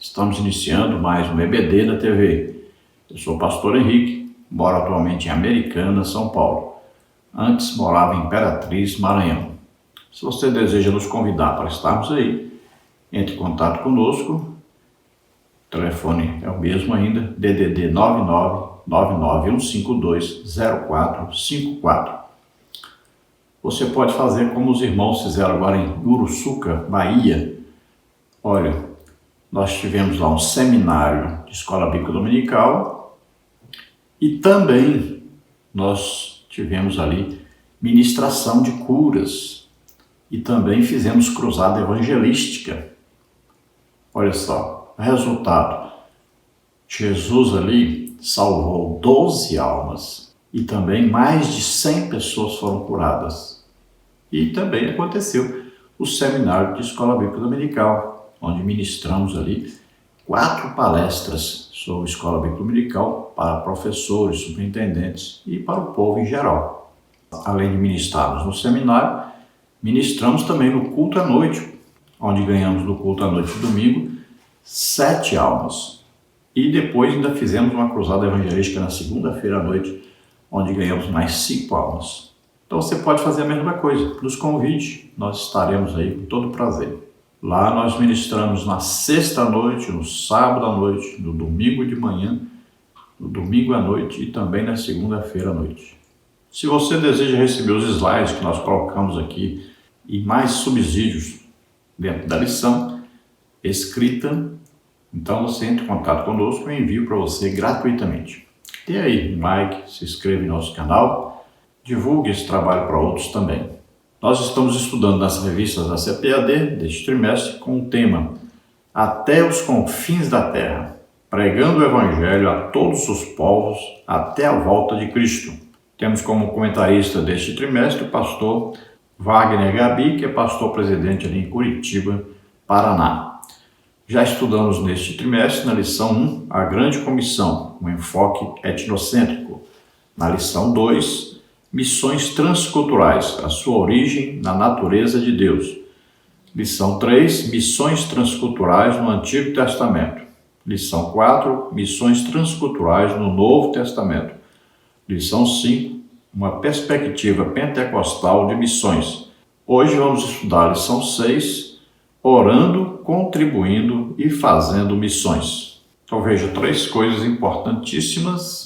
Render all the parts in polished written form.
Estamos iniciando mais um EBD na TV. Eu sou o pastor Henrique, moro atualmente em Americana, São Paulo. Antes morava em Imperatriz, Maranhão. Se você deseja nos convidar para estarmos aí, entre em contato conosco. O telefone é o mesmo ainda, DDD 99991520454. Você pode fazer como os irmãos fizeram agora em Uruçuca, Bahia. Olha, nós tivemos lá um seminário de escola bíblica dominical e também nós tivemos ali ministração de curas e também fizemos cruzada evangelística. Olha só, resultado, Jesus ali salvou 12 almas e também mais de 100 pessoas foram curadas. E também aconteceu o seminário de escola bíblica dominical, onde ministramos ali 4 palestras sobre escola bíblica dominical para professores, superintendentes e para o povo em geral. Além de ministrarmos no seminário, ministramos também no culto à noite, onde ganhamos no culto à noite de domingo 7 almas. E depois ainda fizemos uma cruzada evangelística na segunda-feira à noite, onde ganhamos mais 5 almas. Então você pode fazer a mesma coisa, nos convide, nós estaremos aí com todo prazer. Lá nós ministramos na sexta à noite, no sábado à noite, no domingo de manhã, no domingo à noite e também na segunda-feira à noite. Se você deseja receber os slides que nós colocamos aqui e mais subsídios dentro da lição escrita, então você entra em contato conosco e eu envio para você gratuitamente. Dê aí um like, se inscreva em nosso canal, divulgue esse trabalho para outros também. Nós estamos estudando nas revistas da CPAD deste trimestre com o tema Até os confins da terra, pregando o Evangelho a todos os povos até a volta de Cristo. Temos como comentarista deste trimestre o pastor Wagner Gabi, que é pastor presidente ali em Curitiba, Paraná. Já estudamos neste trimestre, na lição 1, a Grande Comissão, um enfoque etnocêntrico. Na lição 2, Missões transculturais, a sua origem na natureza de Deus. Lição 3, Missões transculturais no Antigo Testamento. Lição 4, Missões transculturais no Novo Testamento. Lição 5, uma perspectiva pentecostal de missões. Hoje vamos estudar a lição 6, orando, contribuindo e fazendo missões. Então veja 3 coisas importantíssimas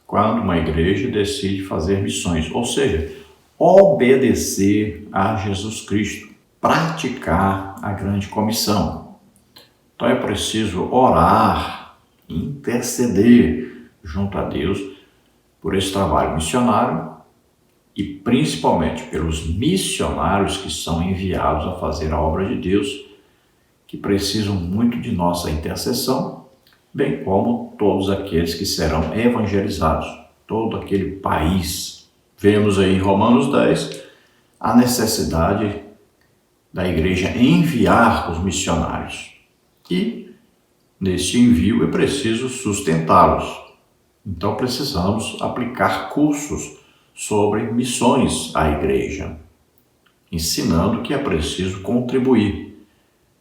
quando uma igreja decide fazer missões, ou seja, obedecer a Jesus Cristo, praticar a grande comissão. Então é preciso orar, interceder junto a Deus por esse trabalho missionário e principalmente pelos missionários que são enviados a fazer a obra de Deus, que precisam muito de nossa intercessão, bem como todos aqueles que serão evangelizados, todo aquele país. Vemos aí em Romanos 10 a necessidade da igreja enviar os missionários. E, neste envio, é preciso sustentá-los. Então, precisamos aplicar cursos sobre missões à igreja, ensinando que é preciso contribuir.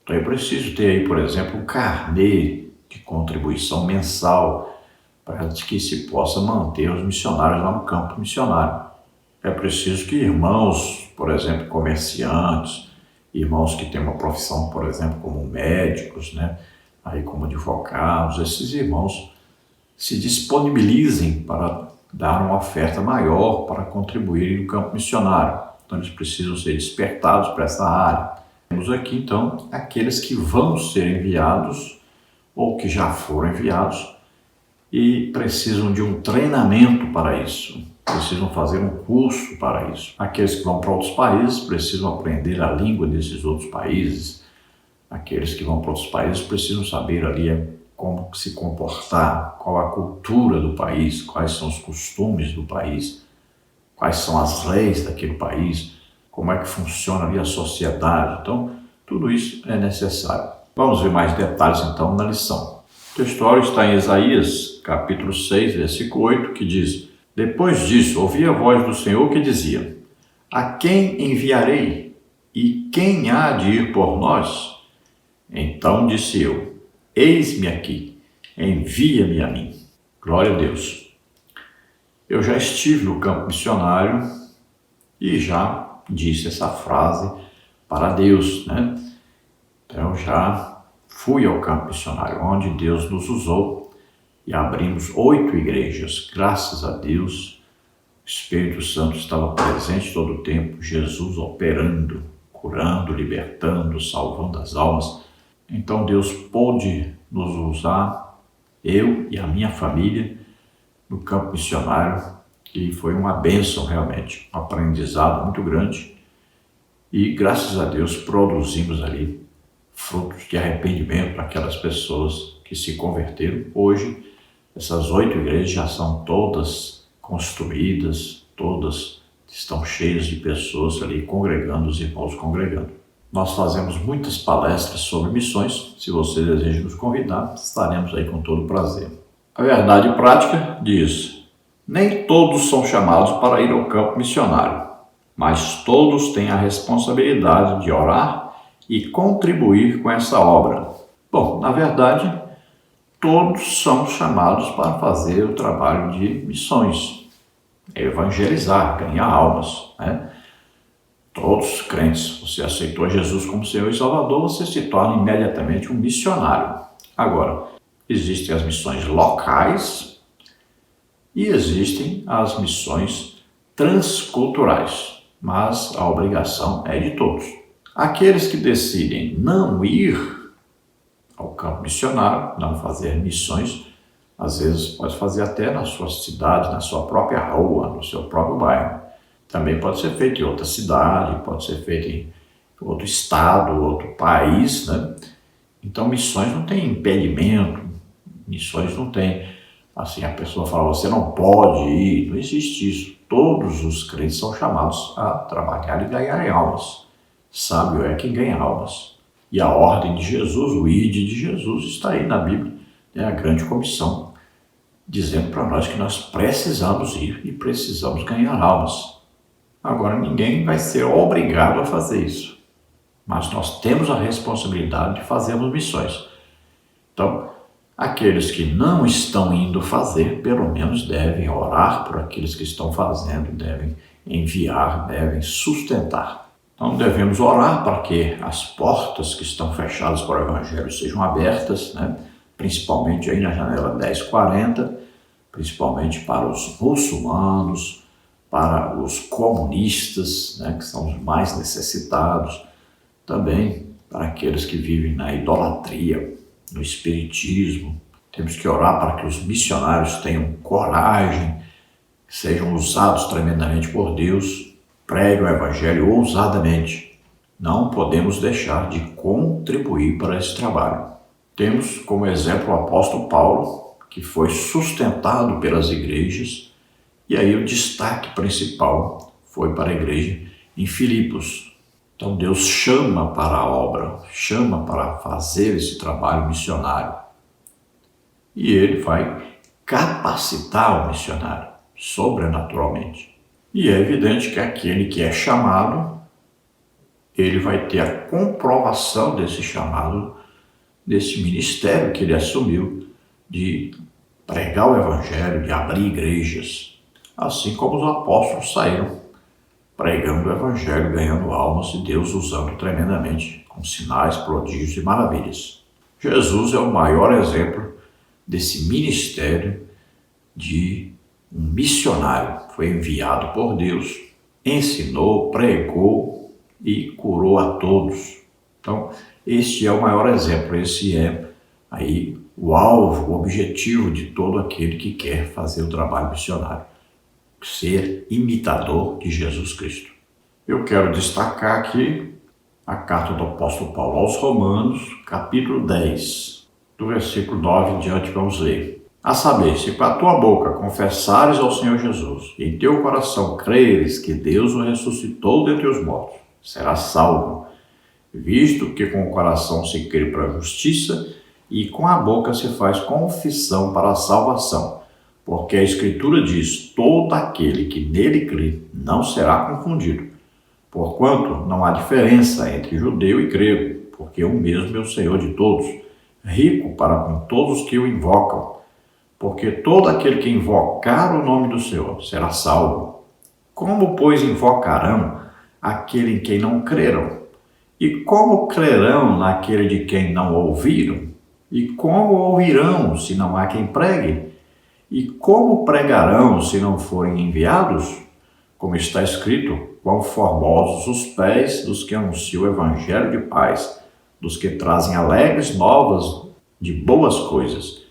Então, é preciso ter aí, por exemplo, um carnê de contribuição mensal para que se possa manter os missionários lá no campo missionário. É preciso que irmãos, por exemplo, comerciantes, irmãos que têm uma profissão, por exemplo, como médicos, aí como advogados, esses irmãos se disponibilizem para dar uma oferta maior para contribuírem no campo missionário. Então eles precisam ser despertados para essa área. Temos aqui então aqueles que vão ser enviados ou que já foram enviados e precisam de um treinamento para isso, precisam fazer um curso para isso. Aqueles que vão para outros países precisam aprender a língua desses outros países. Aqueles que vão para outros países precisam saber ali como se comportar, qual a cultura do país, quais são os costumes do país, quais são as leis daquele país, como é que funciona ali a sociedade. Então, tudo isso é necessário. Vamos ver mais detalhes então na lição. O textual está em Isaías, capítulo 6, versículo 8, que diz: Depois disso, ouvi a voz do Senhor que dizia: A quem enviarei? E quem há de ir por nós? Então disse eu: Eis-me aqui, envia-me a mim. Glória a Deus. Eu já estive no campo missionário e já disse essa frase para Deus, né? Então já fui ao campo missionário, onde Deus nos usou e abrimos 8 igrejas. Graças a Deus, o Espírito Santo estava presente todo o tempo, Jesus operando, curando, libertando, salvando as almas. Então Deus pôde nos usar, eu e a minha família, no campo missionário, e foi uma bênção realmente, um aprendizado muito grande. E graças a Deus produzimos ali frutos de arrependimento para aquelas pessoas que se converteram. Hoje, essas 8 igrejas já são todas construídas, todas estão cheias de pessoas ali congregando, os irmãos congregando. Nós fazemos muitas palestras sobre missões. Se você deseja nos convidar, estaremos aí com todo prazer. A verdade prática diz: nem todos são chamados para ir ao campo missionário, mas todos têm a responsabilidade de orar e contribuir com essa obra. Bom, na verdade, todos são chamados para fazer o trabalho de missões, evangelizar, ganhar almas, né? Todos os crentes, você aceitou Jesus como Senhor e Salvador, você se torna imediatamente um missionário. Agora, existem as missões locais e existem as missões transculturais, mas a obrigação é de todos. Aqueles que decidem não ir ao campo missionário, não fazer missões, às vezes pode fazer até na sua cidade, na sua própria rua, no seu próprio bairro. Também pode ser feito em outra cidade, pode ser feito em outro estado, outro país, né? Então missões não tem impedimento, missões não tem, assim, a pessoa fala, você não pode ir, não existe isso. Todos os crentes são chamados a trabalhar e ganhar almas. Sábio é quem ganha almas. E a ordem de Jesus, o ide de Jesus, está aí na Bíblia, é a grande comissão, dizendo para nós que nós precisamos ir e precisamos ganhar almas. Agora, ninguém vai ser obrigado a fazer isso, mas nós temos a responsabilidade de fazermos missões. Então, aqueles que não estão indo fazer, pelo menos devem orar por aqueles que estão fazendo, devem enviar, devem sustentar. Então, devemos orar para que as portas que estão fechadas para o Evangelho sejam abertas, né? Principalmente aí na janela 1040, principalmente para os muçulmanos, para os comunistas, né, que são os mais necessitados, também para aqueles que vivem na idolatria, no espiritismo. Temos que orar para que os missionários tenham coragem, sejam usados tremendamente por Deus, preguem o Evangelho ousadamente. Não podemos deixar de contribuir para esse trabalho. Temos como exemplo o apóstolo Paulo, que foi sustentado pelas igrejas. E aí o destaque principal foi para a igreja em Filipos. Então Deus chama para a obra, chama para fazer esse trabalho missionário. E Ele vai capacitar o missionário, sobrenaturalmente. E é evidente que aquele que é chamado, ele vai ter a comprovação desse chamado, desse ministério que ele assumiu, de pregar o Evangelho, de abrir igrejas. Assim como os apóstolos saíram pregando o Evangelho, ganhando almas e Deus usando tremendamente, com sinais, prodígios e maravilhas. Jesus é o maior exemplo desse ministério de um missionário. Foi enviado por Deus, ensinou, pregou e curou a todos. Então, este é o maior exemplo, esse é aí o alvo, o objetivo de todo aquele que quer fazer o trabalho missionário. Ser imitador de Jesus Cristo. Eu quero destacar aqui a carta do apóstolo Paulo aos Romanos, capítulo 10, do versículo 9 em diante, vamos ler. A saber, se com a tua boca confessares ao Senhor Jesus e em teu coração creres que Deus o ressuscitou dentre os mortos, serás salvo, visto que com o coração se crê para a justiça e com a boca se faz confissão para a salvação. Porque a Escritura diz, todo aquele que nele crê não será confundido. Porquanto não há diferença entre judeu e grego, porque o mesmo é o Senhor de todos, rico para com todos os que o invocam, porque todo aquele que invocar o nome do Senhor será salvo. Como, pois, invocarão aquele em quem não creram? E como crerão naquele de quem não ouviram? E como ouvirão se não há quem pregue? E como pregarão se não forem enviados? Como está escrito, quão formosos os pés dos que anunciam o evangelho de paz, dos que trazem alegres novas de boas coisas.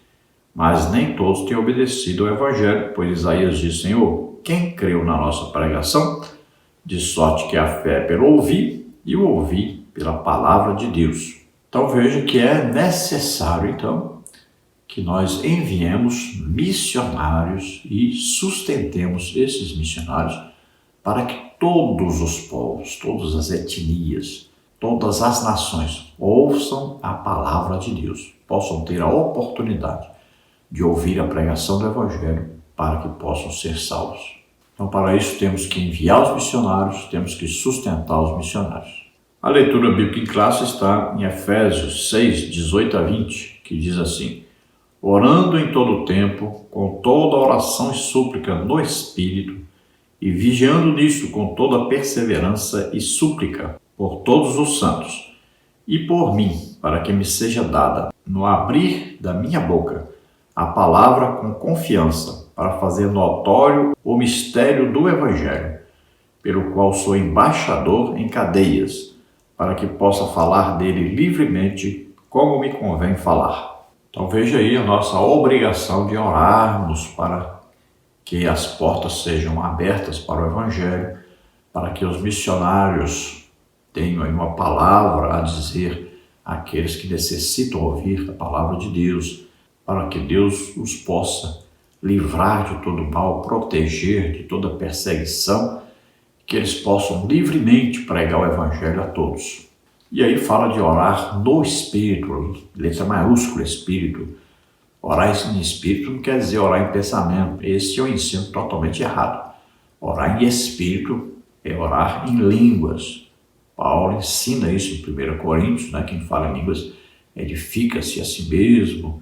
Mas nem todos têm obedecido ao evangelho, pois Isaías diz, Senhor, quem creu na nossa pregação? De sorte que a fé é pelo ouvir, e o ouvir pela palavra de Deus. Então veja que é necessário, então, que nós enviemos missionários e sustentemos esses missionários para que todos os povos, todas as etnias, todas as nações ouçam a palavra de Deus, possam ter a oportunidade de ouvir a pregação do Evangelho para que possam ser salvos. Então, para isso, temos que enviar os missionários, temos que sustentar os missionários. A leitura bíblica em classe está em Efésios 6, 18 a 20, que diz assim, orando em todo o tempo, com toda oração e súplica no Espírito, e vigiando nisto com toda perseverança e súplica por todos os santos, e por mim, para que me seja dada, no abrir da minha boca, a palavra com confiança, para fazer notório o mistério do Evangelho, pelo qual sou embaixador em cadeias, para que possa falar dele livremente, como me convém falar. Então veja aí a nossa obrigação de orarmos para que as portas sejam abertas para o Evangelho, para que os missionários tenham aí uma palavra a dizer àqueles que necessitam ouvir a palavra de Deus, para que Deus os possa livrar de todo mal, proteger de toda perseguição, que eles possam livremente pregar o Evangelho a todos. E aí fala de orar no Espírito, letra maiúscula, Espírito. Orar em Espírito não quer dizer orar em pensamento, esse é um ensino totalmente errado. Orar em Espírito é orar em línguas. Paulo ensina isso em 1 Coríntios, quem fala em línguas edifica-se a si mesmo.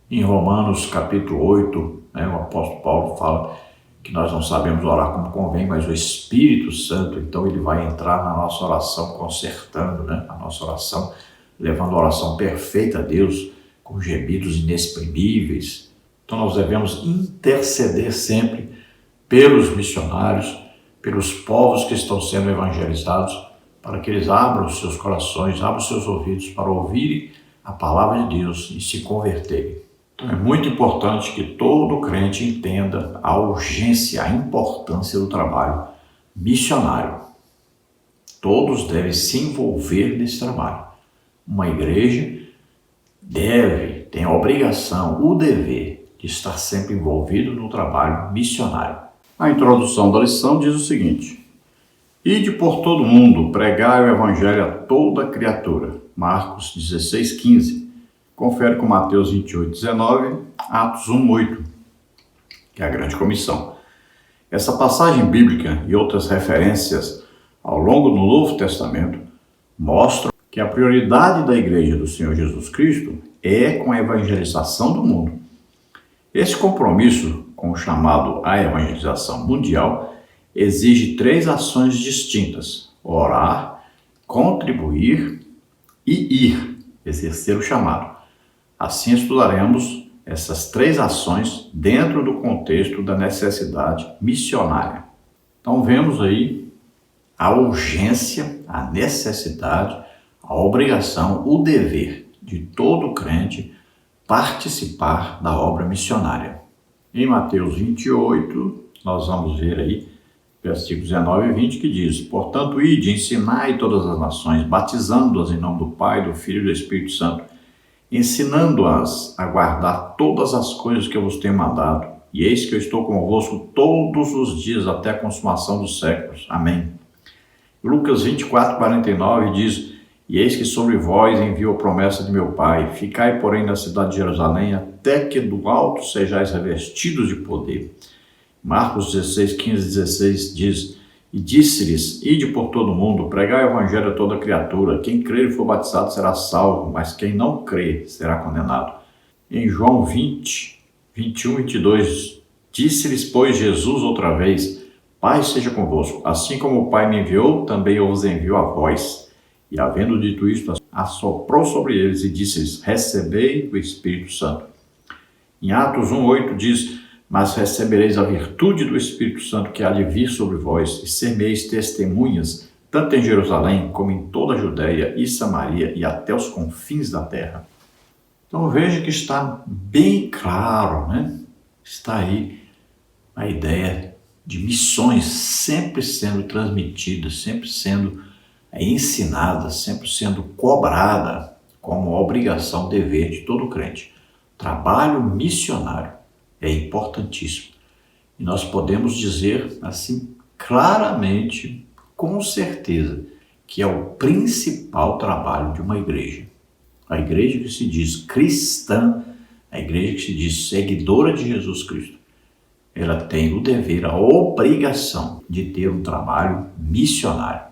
Em Romanos capítulo 8, o apóstolo Paulo fala que nós não sabemos orar como convém, mas o Espírito Santo, então, ele vai entrar na nossa oração, consertando a nossa oração, levando a oração perfeita a Deus, com gemidos inexprimíveis. Então, nós devemos interceder sempre pelos missionários, pelos povos que estão sendo evangelizados, para que eles abram os seus corações, abram os seus ouvidos para ouvirem a palavra de Deus e se converterem. Então, é muito importante que todo crente entenda a urgência, a importância do trabalho missionário. Todos devem se envolver nesse trabalho. Uma igreja tem a obrigação, o dever de estar sempre envolvido no trabalho missionário. A introdução da lição diz o seguinte: ide por todo mundo, pregai o evangelho a toda criatura. Marcos 16:15. Confere com Mateus 28:19, Atos 1:8, que é a grande comissão. Essa passagem bíblica e outras referências ao longo do Novo Testamento mostram que a prioridade da Igreja do Senhor Jesus Cristo é com a evangelização do mundo. Esse compromisso com o chamado à evangelização mundial exige 3 ações distintas: orar, contribuir e ir, exercer o chamado. Assim estudaremos essas 3 ações dentro do contexto da necessidade missionária. Então vemos aí a urgência, a necessidade, a obrigação, o dever de todo crente participar da obra missionária. Em Mateus 28, nós vamos ver aí, versículos 19 e 20, que diz: portanto, ide, ensinai todas as nações, batizando-as em nome do Pai, do Filho e do Espírito Santo, ensinando-as a guardar todas as coisas que eu vos tenho mandado, e eis que eu estou convosco todos os dias até a consumação dos séculos. Amém. Lucas 24:49 diz: e eis que sobre vós envio a promessa de meu Pai, ficai, porém, na cidade de Jerusalém, até que do alto sejais revestidos de poder. Marcos 16:15-16 diz: E disse-lhes: Ide por todo o mundo, pregai o evangelho a toda criatura. Quem crer e for batizado será salvo, mas quem não crer será condenado. Em João 20, 21, 22, disse-lhes, pois, Jesus outra vez: Pai seja convosco, assim como o Pai me enviou, também eu vos envio a vós. E havendo dito isto, assoprou sobre eles e disse-lhes: Recebei o Espírito Santo. Em Atos 1:8 diz: Mas recebereis a virtude do Espírito Santo que há de vir sobre vós, e semeis testemunhas, tanto em Jerusalém como em toda a Judéia e Samaria e até os confins da terra. Então veja que está bem claro, né? Está aí a ideia de missões sempre sendo transmitidas, sempre sendo ensinada, sempre sendo cobrada como obrigação, dever de todo crente. Trabalho missionário é importantíssimo. E nós podemos dizer assim claramente, com certeza, que é o principal trabalho de uma igreja. A igreja que se diz cristã, a igreja que se diz seguidora de Jesus Cristo, ela tem o dever, a obrigação de ter um trabalho missionário.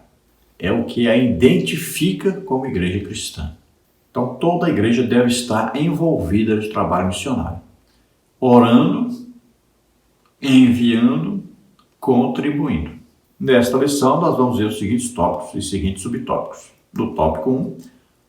É o que a identifica como igreja cristã. Então, toda a igreja deve estar envolvida no trabalho missionário, orando, enviando, contribuindo. Nesta lição, nós vamos ver os seguintes tópicos e seguintes subtópicos. Do tópico 1,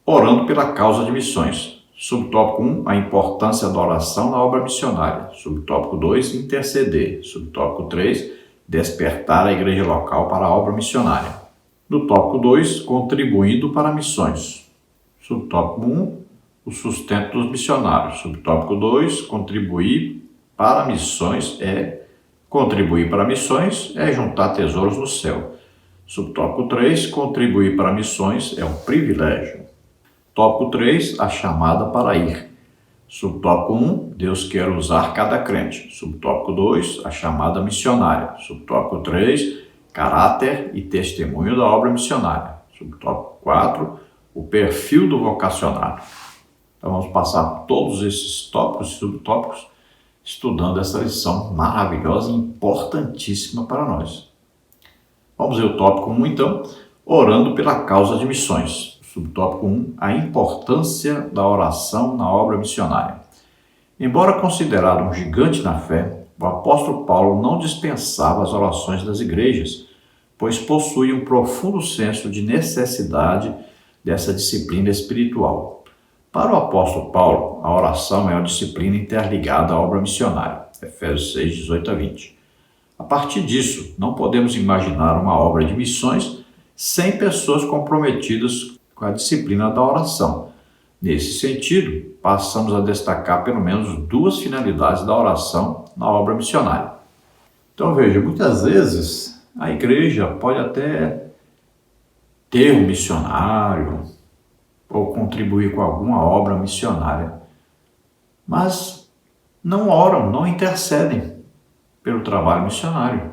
orando pela causa de missões. Subtópico 1, a importância da oração na obra missionária. Subtópico 2, interceder. Subtópico 3, despertar a igreja local para a obra missionária. No tópico 2, contribuindo para missões. Subtópico 1, o sustento dos missionários. Subtópico 2, contribuir para missões é juntar tesouros no céu. Subtópico 3, contribuir para missões é um privilégio. Tópico 3, a chamada para ir. Subtópico 1, Deus quer usar cada crente. Subtópico 2, a chamada missionária. Subtópico 3, caráter e testemunho da obra missionária. Subtópico 4, o perfil do vocacionado. Então vamos passar por todos esses tópicos e subtópicos, estudando essa lição maravilhosa e importantíssima para nós. Vamos ver o tópico 1 então, orando pela causa de missões. Subtópico 1, a importância da oração na obra missionária. Embora considerado um gigante na fé, o apóstolo Paulo não dispensava as orações das igrejas, pois possuía um profundo senso de necessidade dessa disciplina espiritual. Para o apóstolo Paulo, a oração é uma disciplina interligada à obra missionária. Efésios 6, 18 a 20. A partir disso, não podemos imaginar uma obra de missões sem pessoas comprometidas com a disciplina da oração. Nesse sentido, passamos a destacar pelo menos duas finalidades da oração na obra missionária. Então veja, muitas vezes a igreja pode até ter um missionário ou contribuir com alguma obra missionária, mas não oram, não intercedem pelo trabalho missionário.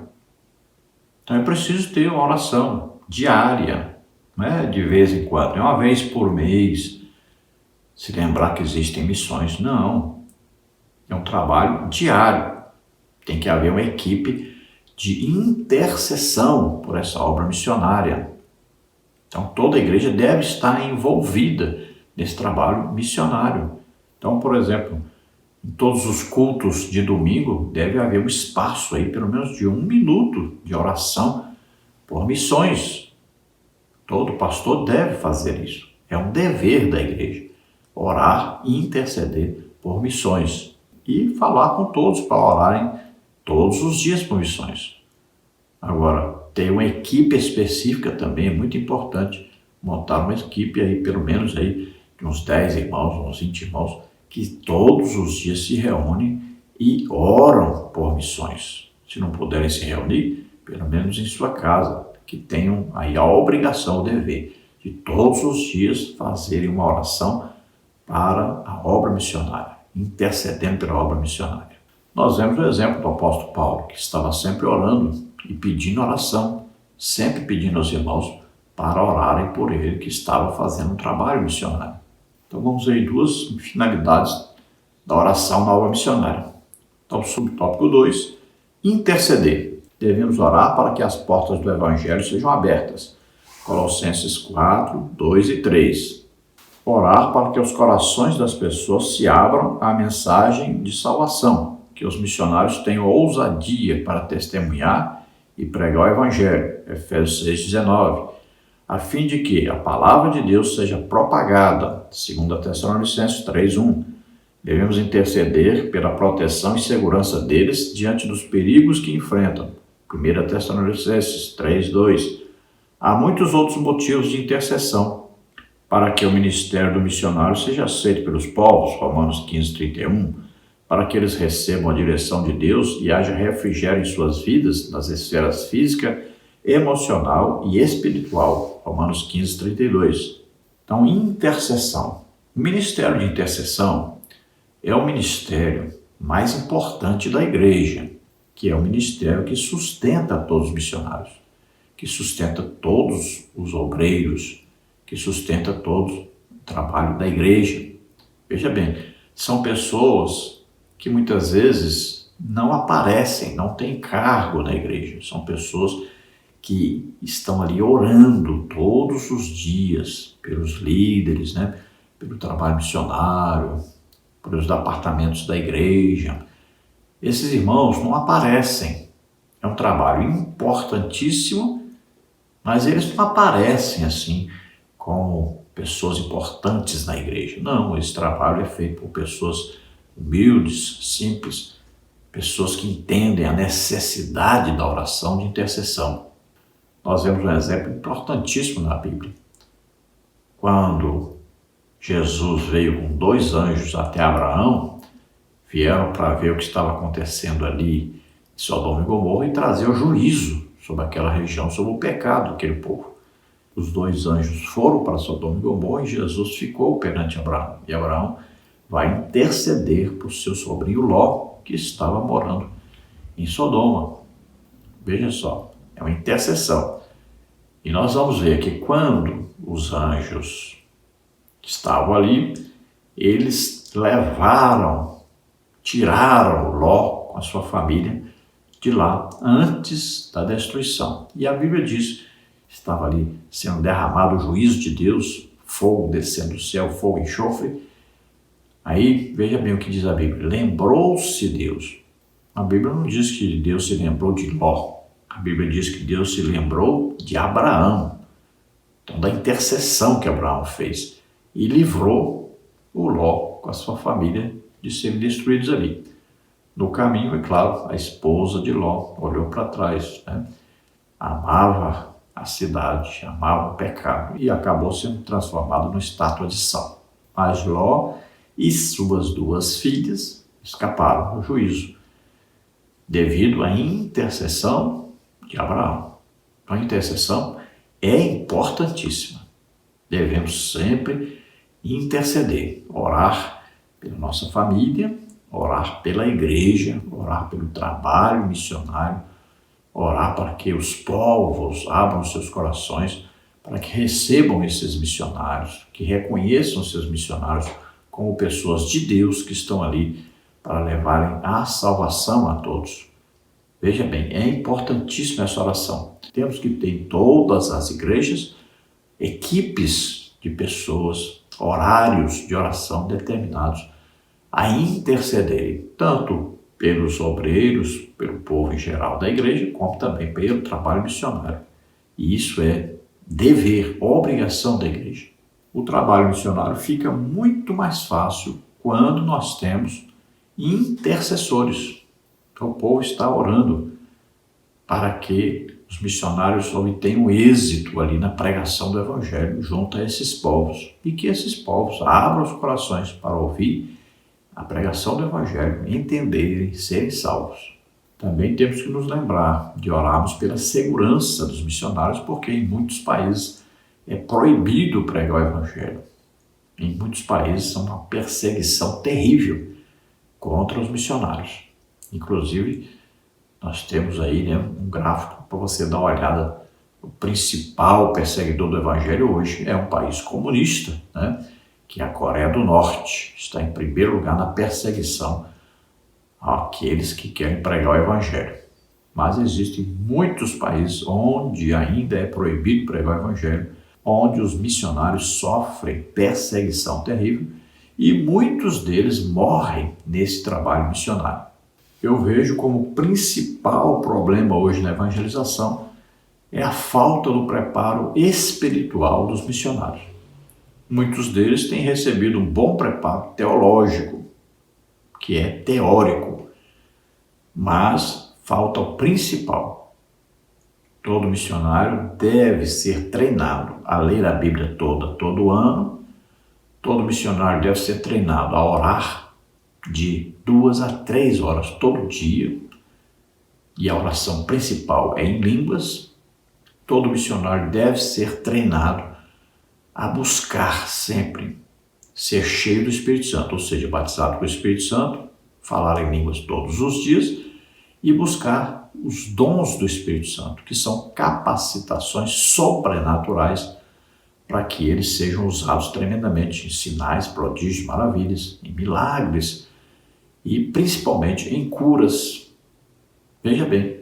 Então é preciso ter uma oração diária, né? De vez em quando, uma vez por mês, se lembrar que existem missões. Não, é um trabalho diário. Tem que haver uma equipe de intercessão por essa obra missionária. Então toda a igreja deve estar envolvida nesse trabalho missionário. Então, por exemplo, em todos os cultos de domingo deve haver um espaço aí, pelo menos de 1 minuto de oração por missões. Todo pastor deve fazer isso. É um dever da igreja. Orar e interceder por missões. E falar com todos para orarem todos os dias por missões. Agora, ter uma equipe específica também é muito importante. Montar uma equipe aí, pelo menos aí, de uns 10 irmãos, uns 20 irmãos, que todos os dias se reúnem e oram por missões. Se não puderem se reunir, pelo menos em sua casa, que tenham aí a obrigação, o dever, de todos os dias fazerem uma oração para a obra missionária, intercedendo pela obra missionária. Nós vemos o exemplo do apóstolo Paulo, que estava sempre orando e pedindo oração, sempre pedindo aos irmãos para orarem por ele, que estava fazendo um trabalho missionário. Então vamos ver duas finalidades da oração na obra missionária. Então, subtópico 2, interceder. devemos orar para que as portas do Evangelho sejam abertas. Colossenses 4, 2 e 3. Orar para que os corações das pessoas se abram à mensagem de salvação, que os missionários tenham ousadia para testemunhar e pregar o Evangelho. Efésios 6,19. A fim de que a palavra de Deus seja propagada. 2 Tessalonicenses 3,1. Devemos interceder pela proteção e segurança deles diante dos perigos que enfrentam. 1 Tessalonicenses 3,2. Há muitos outros motivos de intercessão para que o ministério do missionário seja aceito pelos povos, Romanos 15:31, para que eles recebam a direção de Deus e haja refrigério em suas vidas, nas esferas física, emocional e espiritual, Romanos 15:32. Então, intercessão. O ministério de intercessão é o ministério mais importante da igreja, que é o ministério que sustenta todos os missionários, que sustenta todos os obreiros, que sustenta todo o trabalho da igreja. Veja bem, são pessoas que muitas vezes não aparecem, não têm cargo na igreja. São pessoas que estão ali orando todos os dias pelos líderes, pelo trabalho missionário, pelos departamentos da igreja. Esses irmãos não aparecem. É um trabalho importantíssimo, mas eles não aparecem assim como pessoas importantes na igreja. Não, esse trabalho é feito por pessoas humildes, simples, pessoas que entendem a necessidade da oração de intercessão. Nós vemos um exemplo importantíssimo na Bíblia. Quando Jesus veio com 2 anjos até Abraão, vieram para ver o que estava acontecendo ali em Sodoma e Gomorra e trazer o juízo sobre aquela região, sobre o pecado daquele povo. Os 2 anjos foram para Sodoma e Gomorra e Jesus ficou perante Abraão. E Abraão vai interceder por seu sobrinho Ló, que estava morando em Sodoma. Veja só, é uma intercessão. E nós vamos ver que quando os anjos estavam ali, eles tiraram Ló com a sua família de lá antes da destruição. E a Bíblia diz, estava ali sendo derramado o juízo de Deus, fogo descendo do céu, fogo e enxofre. Aí, veja bem o que diz a Bíblia, lembrou-se Deus. A Bíblia não diz que Deus se lembrou de Ló, a Bíblia diz que Deus se lembrou de Abraão, então da intercessão que Abraão fez, e livrou o Ló com a sua família de serem destruídos ali. No caminho, é claro, a esposa de Ló olhou para trás, amava a cidade, amava o pecado e acabou sendo transformado numa estátua de sal. Mas Ló e suas 2 filhas escaparam do juízo devido à intercessão de Abraão. Então, a intercessão é importantíssima. Devemos sempre interceder, orar pela nossa família, orar pela igreja, orar pelo trabalho missionário, orar para que os povos abram seus corações, para que recebam esses missionários, que reconheçam seus missionários como pessoas de Deus que estão ali para levarem a salvação a todos. Veja bem, é importantíssima essa oração. Temos que ter em todas as igrejas equipes de pessoas, horários de oração determinados a intercederem, tanto pelos obreiros, pelo povo em geral da igreja, como também pelo trabalho missionário. E isso é dever, obrigação da igreja. O trabalho missionário fica muito mais fácil quando nós temos intercessores. Então, o povo está orando para que os missionários obtenham êxito ali na pregação do Evangelho junto a esses povos e que esses povos abram os corações para ouvir a pregação do Evangelho, entenderem, serem salvos. Também temos que nos lembrar de orarmos pela segurança dos missionários, porque em muitos países é proibido pregar o Evangelho. Em muitos países é uma perseguição terrível contra os missionários. Inclusive, nós temos aí um gráfico para você dar uma olhada. O principal perseguidor do Evangelho hoje é um país comunista, que é a Coreia do Norte. Está em primeiro lugar na perseguição àqueles que querem pregar o Evangelho. mas existem muitos países onde ainda é proibido pregar o evangelho, onde os missionários sofrem perseguição terrível e muitos deles morrem nesse trabalho missionário. Eu vejo como o principal problema hoje na evangelização é a falta do preparo espiritual dos missionários. Muitos deles têm recebido um bom preparo teológico, que é teórico, mas falta o principal. Todo missionário deve ser treinado a ler a Bíblia toda, todo ano. Todo missionário deve ser treinado a orar de 2 a 3 horas todo dia. E a oração principal é em línguas. Todo missionário deve ser treinado a buscar sempre ser cheio do Espírito Santo, ou seja, batizado com o Espírito Santo, falar em línguas todos os dias e buscar os dons do Espírito Santo, que são capacitações sobrenaturais para que eles sejam usados tremendamente em sinais, prodígios, maravilhas, em milagres e principalmente em curas. Veja bem,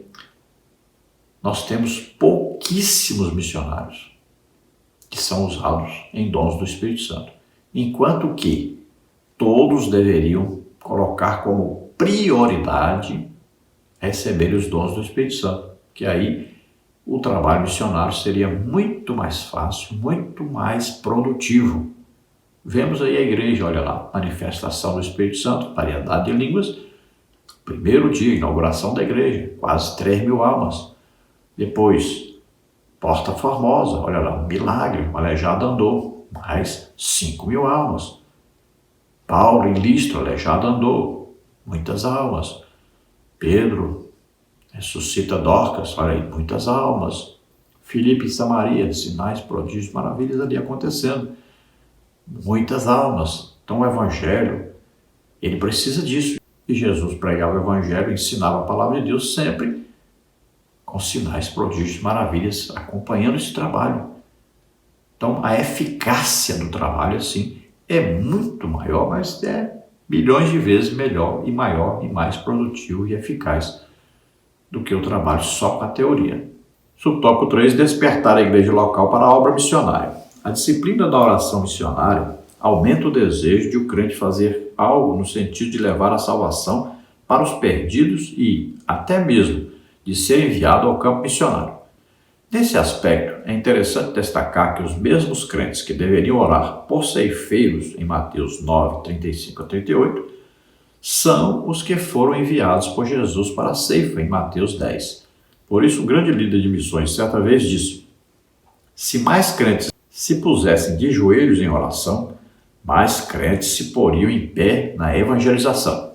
nós temos pouquíssimos missionários que são usados em dons do Espírito Santo, enquanto que todos deveriam colocar como prioridade receber os dons do Espírito Santo, que aí o trabalho missionário seria muito mais fácil, muito mais produtivo. Vemos aí a igreja, olha lá, manifestação do Espírito Santo, variedade de línguas, primeiro dia, inauguração da igreja, quase 3.000 almas. Depois, Porta Formosa, olha lá, um milagre, um aleijado andou, mais 5.000 almas. Paulo em Listra, aleijado andou, muitas almas. Pedro ressuscita Dorcas, olha aí, muitas almas. Filipe em Samaria, sinais, prodígios, maravilhas ali acontecendo, muitas almas. Então o evangelho, ele precisa disso. E Jesus pregava o evangelho, ensinava a palavra de Deus sempre com sinais, prodígios, maravilhas, acompanhando esse trabalho. Então, a eficácia do trabalho, assim, é muito maior, mas é milhões de vezes melhor e maior e mais produtivo e eficaz do que o trabalho só com a teoria. Subtópico 3, despertar a igreja local para a obra missionária. A disciplina da oração missionária aumenta o desejo de o crente fazer algo no sentido de levar a salvação para os perdidos e, até mesmo, de ser enviado ao campo missionário. Nesse aspecto, é interessante destacar que os mesmos crentes que deveriam orar por ceifeiros em Mateus 9, 35 a 38, são os que foram enviados por Jesus para a ceifa em Mateus 10. Por isso, o grande líder de missões certa vez disse: se mais crentes se pusessem de joelhos em oração, mais crentes se poriam em pé na evangelização.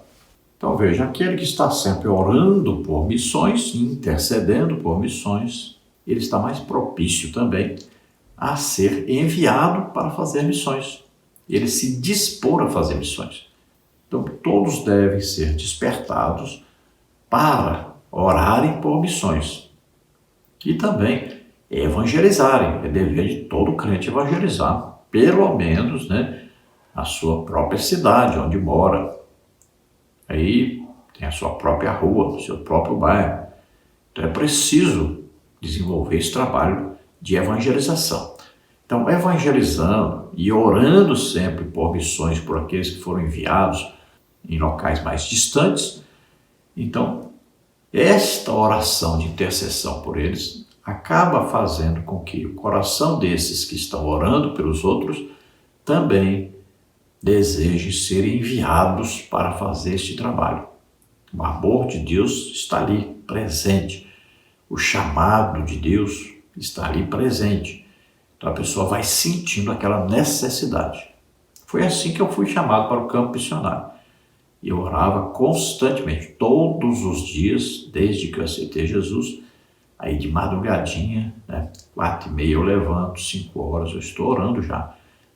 Então veja, aquele que está sempre orando por missões, intercedendo por missões, ele está mais propício também a ser enviado para fazer missões. Ele se dispor a fazer missões. Então todos devem ser despertados para orarem por missões. E também evangelizarem. É dever de todo crente evangelizar, pelo menos, a sua própria cidade, onde mora. Aí tem a sua própria rua, o seu próprio bairro. Então é preciso desenvolver esse trabalho de evangelização. Então, evangelizando e orando sempre por missões, por aqueles que foram enviados em locais mais distantes, então, esta oração de intercessão por eles acaba fazendo com que o coração desses que estão orando pelos outros também desejem ser enviados para fazer este trabalho. O amor de Deus está ali presente. O chamado de Deus está ali presente. Então a pessoa vai sentindo aquela necessidade. Foi assim que eu fui chamado para o campo missionário. Eu orava constantemente, todos os dias, desde que eu aceitei Jesus. Aí de madrugadinha, 4h30 eu levanto, 5 horas eu estou orando já.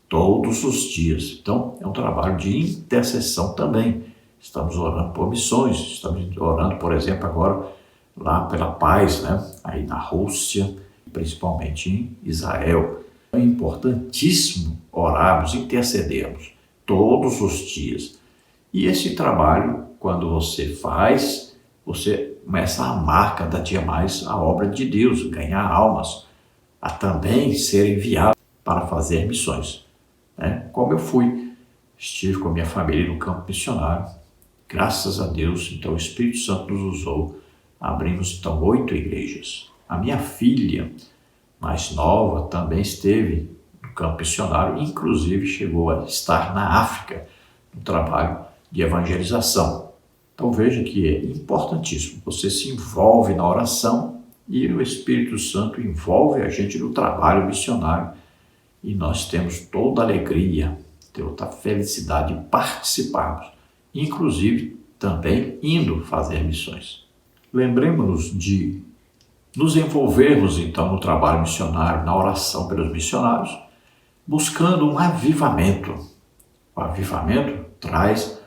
Todos os dias. Então, é um trabalho de intercessão também. Estamos orando por missões, estamos orando, por exemplo, agora lá pela paz, aí na Rússia, principalmente em Israel. É importantíssimo orarmos, intercedermos todos os dias. E esse trabalho, quando você faz, você começa a amar cada dia mais a obra de Deus, ganhar almas, a também ser enviado para fazer missões, né? Como eu fui, estive com a minha família no campo missionário, graças a Deus, então o Espírito Santo nos usou, abrimos então 8 igrejas. A minha filha mais nova também esteve no campo missionário, inclusive chegou a estar na África, no trabalho de evangelização. Então veja que é importantíssimo, você se envolve na oração e o Espírito Santo envolve a gente no trabalho missionário e nós temos toda a alegria, toda a felicidade de participarmos, inclusive também indo fazer missões. Lembremos-nos de nos envolvermos então no trabalho missionário, na oração pelos missionários, buscando um avivamento. O avivamento traz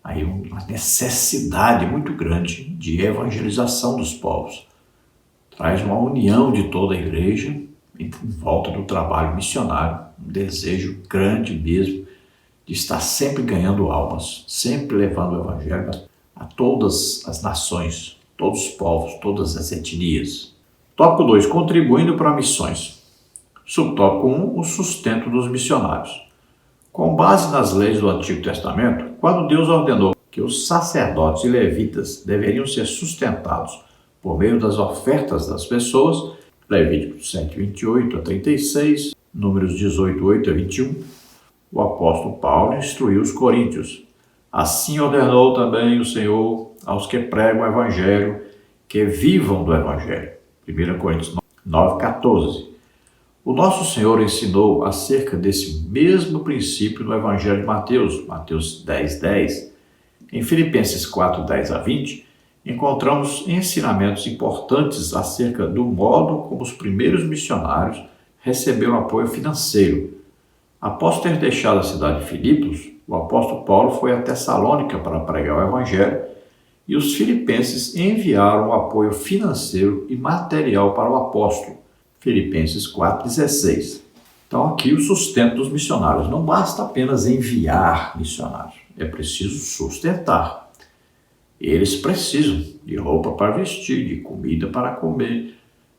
aí uma necessidade muito grande de evangelização dos povos. Traz uma união de toda a igreja em volta do trabalho missionário, um desejo grande mesmo de estar sempre ganhando almas, sempre levando o evangelho a todas as nações, todos os povos, todas as etnias. Tópico 2, contribuindo para missões. Subtópico 1, o sustento dos missionários. Com base nas leis do Antigo Testamento, quando Deus ordenou que os sacerdotes e levitas deveriam ser sustentados por meio das ofertas das pessoas, Levíticos 7, 28 a 36, Números 18, 8 a 21, o apóstolo Paulo instruiu os coríntios. Assim ordenou também o Senhor aos que pregam o Evangelho, que vivam do Evangelho. 1 Coríntios 9, 14. O nosso Senhor ensinou acerca desse mesmo princípio no Evangelho de Mateus, Mateus 10, 10. Em Filipenses 4, 10 a 20, encontramos ensinamentos importantes acerca do modo como os primeiros missionários receberam apoio financeiro. Após ter deixado a cidade de Filipos, o apóstolo Paulo foi a Tessalônica para pregar o Evangelho e os filipenses enviaram apoio financeiro e material para o apóstolo. Filipenses 4,16. Então aqui o sustento dos missionários. Não basta apenas enviar missionários, é preciso sustentar. Eles precisam de roupa para vestir, de comida para comer,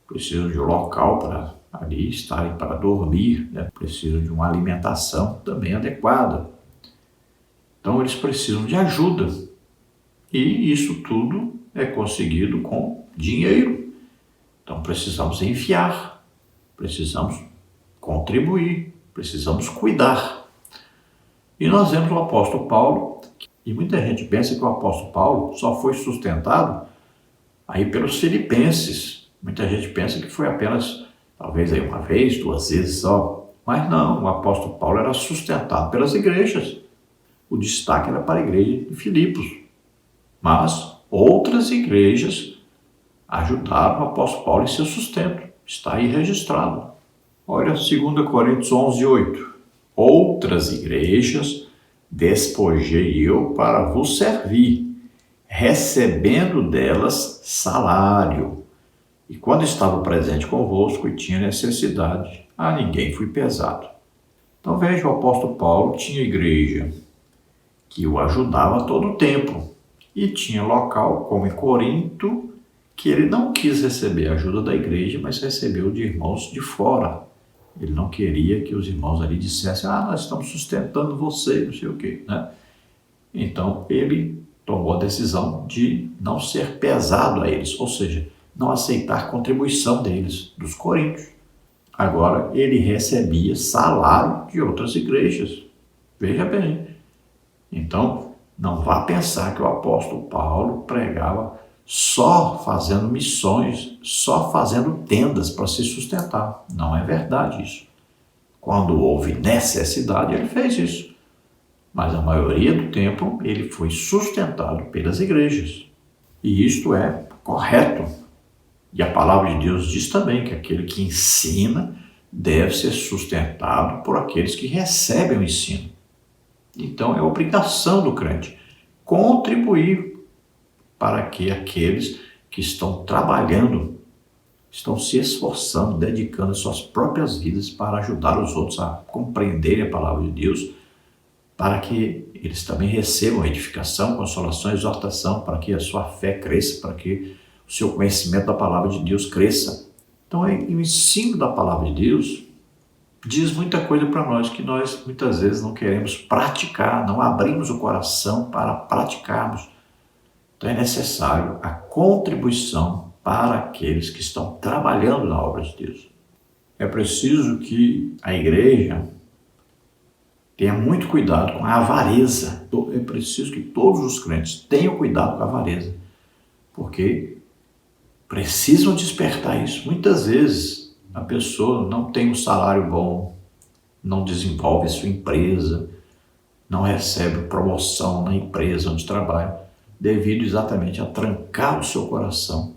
precisam de um local para ali estarem para dormir, né? Precisam de uma alimentação também adequada. Então eles precisam de ajuda e isso tudo é conseguido com dinheiro. Então precisamos enviar, precisamos contribuir, precisamos cuidar. E nós vemos o apóstolo Paulo, e muita gente pensa que o apóstolo Paulo só foi sustentado aí pelos filipenses. Muita gente pensa que foi apenas, talvez aí uma vez, 2 vezes só. Mas não, o apóstolo Paulo era sustentado pelas igrejas. O destaque era para a igreja de Filipos. Mas outras igrejas ajudaram o apóstolo Paulo em seu sustento. Está aí registrado. Olha 2 Coríntios 11, 8. Outras igrejas despojei eu para vos servir, recebendo delas salário. E quando estava presente convosco e tinha necessidade, a ninguém fui pesado. Então veja, o apóstolo Paulo tinha igreja que o ajudava todo o tempo. E tinha local, como em Corinto, que ele não quis receber a ajuda da igreja, mas recebeu de irmãos de fora. Ele não queria que os irmãos ali dissessem, nós estamos sustentando você, não sei o quê, né? Então, ele tomou a decisão de não ser pesado a eles, ou seja, não aceitar contribuição deles, dos coríntios. Agora, ele recebia salário de outras igrejas. Veja bem. Então, não vá pensar que o apóstolo Paulo pregava só fazendo missões, só fazendo tendas para se sustentar. Não é verdade isso. Quando houve necessidade, ele fez isso. Mas a maioria do tempo, ele foi sustentado pelas igrejas. E isto é correto. E a palavra de Deus diz também que aquele que ensina deve ser sustentado por aqueles que recebem o ensino. Então é obrigação do crente contribuir para que aqueles que estão trabalhando, estão se esforçando, dedicando suas próprias vidas para ajudar os outros a compreenderem a palavra de Deus, para que eles também recebam edificação, consolação, exortação, para que a sua fé cresça, para que o seu conhecimento da palavra de Deus cresça. Então, o ensino da palavra de Deus diz muita coisa para nós que nós muitas vezes não queremos praticar, não abrimos o coração para praticarmos. Então é necessário a contribuição para aqueles que estão trabalhando na obra de Deus. É preciso que a igreja tenha muito cuidado com a avareza. É preciso que todos os crentes tenham cuidado com a avareza, porque precisam despertar isso. Muitas vezes a pessoa não tem um salário bom, não desenvolve sua empresa, não recebe promoção na empresa onde trabalha, devido exatamente a trancar o seu coração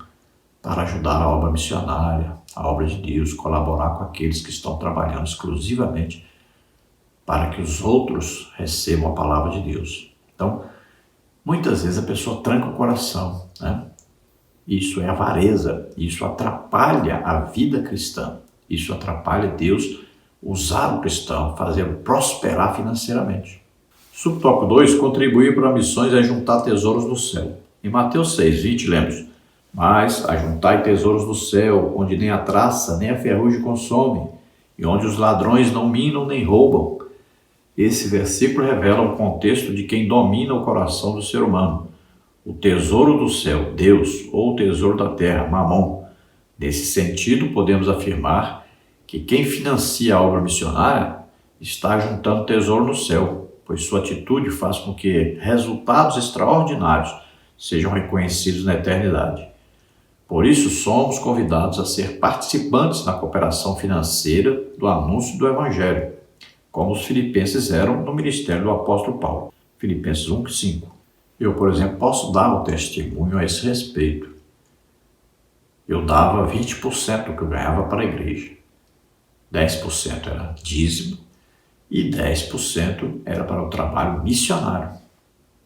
para ajudar a obra missionária, a obra de Deus, colaborar com aqueles que estão trabalhando exclusivamente para que os outros recebam a palavra de Deus. Então, muitas vezes a pessoa tranca o coração, né? Isso é avareza, isso atrapalha a vida cristã, isso atrapalha Deus usar o cristão, fazê-lo prosperar financeiramente. Subtópico 2, contribuir para missões é juntar tesouros do céu. Em Mateus 6, 20, lemos: mas ajuntai tesouros do céu, onde nem a traça nem a ferrugem consomem, e onde os ladrões não minam nem roubam. Esse versículo revela o contexto de quem domina o coração do ser humano. O tesouro do céu, Deus, ou o tesouro da terra, Mamon. Nesse sentido, podemos afirmar que quem financia a obra missionária está juntando tesouro no céu, pois sua atitude faz com que resultados extraordinários sejam reconhecidos na eternidade. Por isso, somos convidados a ser participantes na cooperação financeira do anúncio do Evangelho, como os filipenses eram no ministério do apóstolo Paulo. Filipenses 1, 5. Eu, por exemplo, posso dar um testemunho a esse respeito. Eu dava 20% do que eu ganhava para a igreja. 10% era dízimo e 10% era para o trabalho missionário.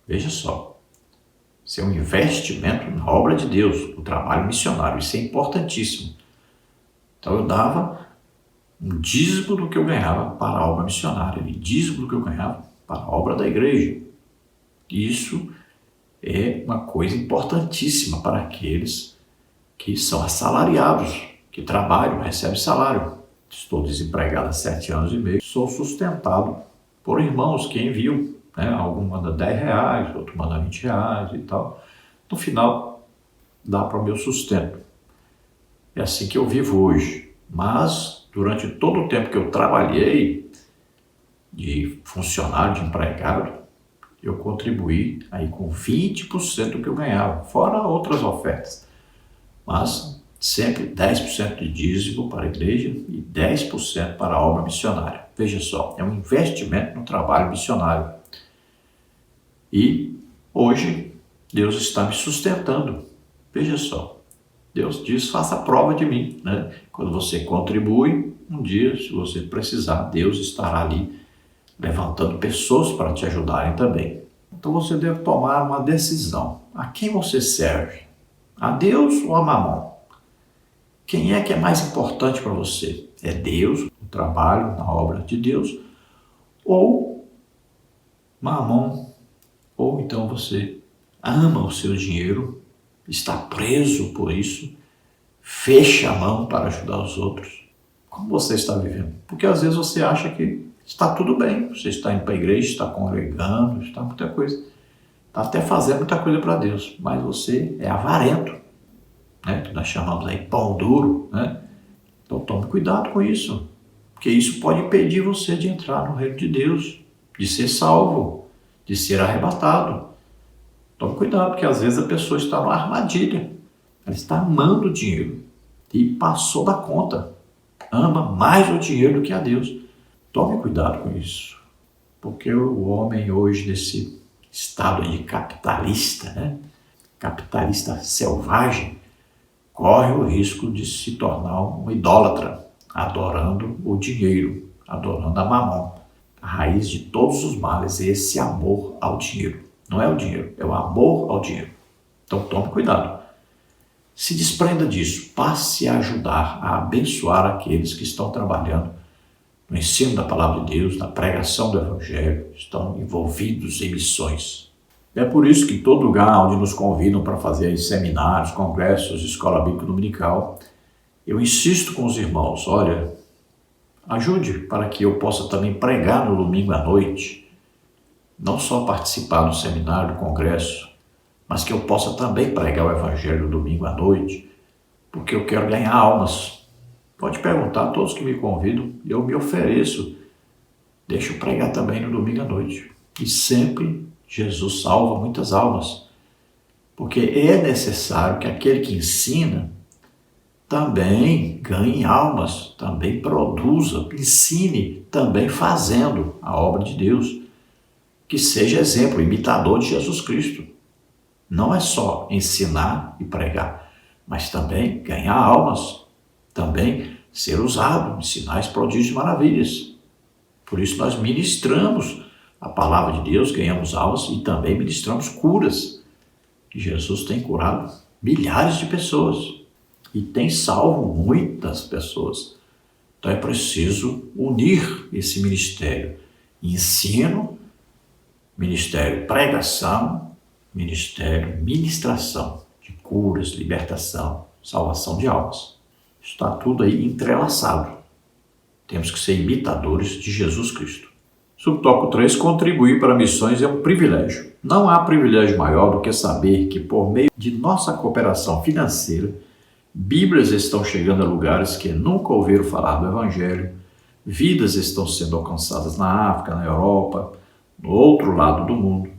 Veja só, isso é um investimento na obra de Deus, no trabalho missionário, isso é importantíssimo. Então eu dava um dízimo do que eu ganhava para a obra missionária e dízimo do que eu ganhava para a obra da igreja. Isso é uma coisa importantíssima para aqueles que são assalariados, que trabalham, recebem salário. Estou desempregado há 7 anos e meio, sou sustentado por irmãos que enviam, né? Algum manda R$10, outro manda R$20 e tal. No final, dá para o meu sustento. É assim que eu vivo hoje. Mas, durante todo o tempo que eu trabalhei, de funcionário, de empregado, eu contribuí aí com 20% do que eu ganhava, fora outras ofertas. Mas sempre 10% de dízimo para a igreja e 10% para a obra missionária. Veja só, é um investimento no trabalho missionário. E hoje Deus está me sustentando. Veja só, Deus diz: faça prova de mim, né? Quando você contribui, um dia, se você precisar, Deus estará ali levantando pessoas para te ajudarem também. Então você deve tomar uma decisão. A quem você serve? A Deus ou a Mamon? Quem é que é mais importante para você? É Deus, o trabalho na obra de Deus, ou Mamon? Ou então você ama o seu dinheiro, está preso por isso, fecha a mão para ajudar os outros. Como você está vivendo? Porque às vezes você acha que está tudo bem, você está indo para a igreja, está congregando, está muita coisa, está até fazendo muita coisa para Deus, mas você é avarento, né? Que nós chamamos aí pão duro, né? Então tome cuidado com isso, porque isso pode impedir você de entrar no reino de Deus, de ser salvo, de ser arrebatado. Tome cuidado, porque às vezes a pessoa está numa armadilha, ela está amando o dinheiro e passou da conta, ama mais o dinheiro do que a Deus. Tome cuidado com isso, porque o homem hoje, nesse estado de capitalista, né? Capitalista selvagem, corre o risco de se tornar um idólatra, adorando o dinheiro, adorando a Mamon. A raiz de todos os males é esse amor ao dinheiro. Não é o dinheiro, é o amor ao dinheiro. Então tome cuidado. Se desprenda disso, passe a ajudar, a abençoar aqueles que estão trabalhando no ensino da palavra de Deus, na pregação do Evangelho, estão envolvidos em missões. É por isso que todo lugar onde nos convidam para fazer aí seminários, congressos, escola bíblica dominical, eu insisto com os irmãos, olha, ajude para que eu possa também pregar no domingo à noite, não só participar do seminário, do congresso, mas que eu possa também pregar o Evangelho no domingo à noite, porque eu quero ganhar almas. Pode perguntar a todos que me convidam, eu me ofereço. Deixa eu pregar também no domingo à noite. E sempre Jesus salva muitas almas, porque é necessário que aquele que ensina também ganhe almas, também produza, ensine, também fazendo a obra de Deus, que seja exemplo, imitador de Jesus Cristo. Não é só ensinar e pregar, mas também ganhar almas, também ser usado em sinais, prodígios e maravilhas. Por isso nós ministramos a palavra de Deus, ganhamos almas e também ministramos curas. Jesus tem curado milhares de pessoas e tem salvo muitas pessoas. Então é preciso unir esse ministério ensino, ministério pregação, ministério ministração de curas, libertação, salvação de almas. Está tudo aí entrelaçado. Temos que ser imitadores de Jesus Cristo. Subtópico 3. Contribuir para missões é um privilégio. Não há privilégio maior do que saber que, por meio de nossa cooperação financeira, Bíblias estão chegando a lugares que nunca ouviram falar do Evangelho, vidas estão sendo alcançadas na África, na Europa, no outro lado do mundo.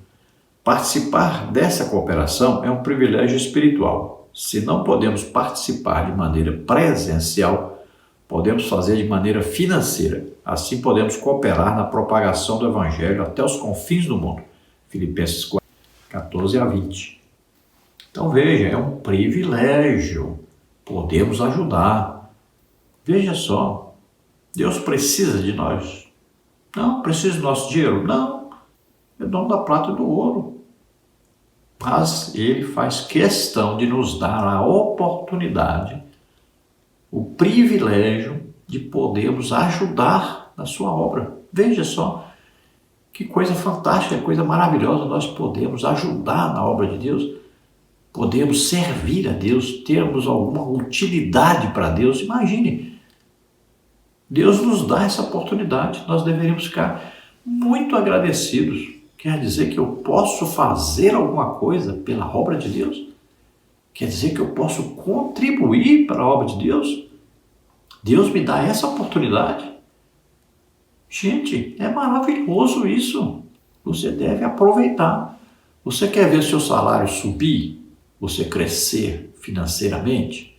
Participar dessa cooperação é um privilégio espiritual. Se não podemos participar de maneira presencial, podemos fazer de maneira financeira. Assim podemos cooperar na propagação do Evangelho até os confins do mundo. Filipenses 4, 14 a 20. Então veja, é um privilégio. Podemos ajudar. Veja só, Deus precisa de nós. Não precisa do nosso dinheiro. Não, é dono da prata e do ouro. Mas Ele faz questão de nos dar a oportunidade, o privilégio de podermos ajudar na sua obra. Veja só, que coisa fantástica, coisa maravilhosa, nós podemos ajudar na obra de Deus, podemos servir a Deus, termos alguma utilidade para Deus. Imagine, Deus nos dá essa oportunidade, nós deveríamos ficar muito agradecidos. Quer dizer que eu posso fazer alguma coisa pela obra de Deus? Quer dizer que eu posso contribuir para a obra de Deus? Deus me dá essa oportunidade? Gente, é maravilhoso isso. Você deve aproveitar. Você quer ver seu salário subir? Você crescer financeiramente?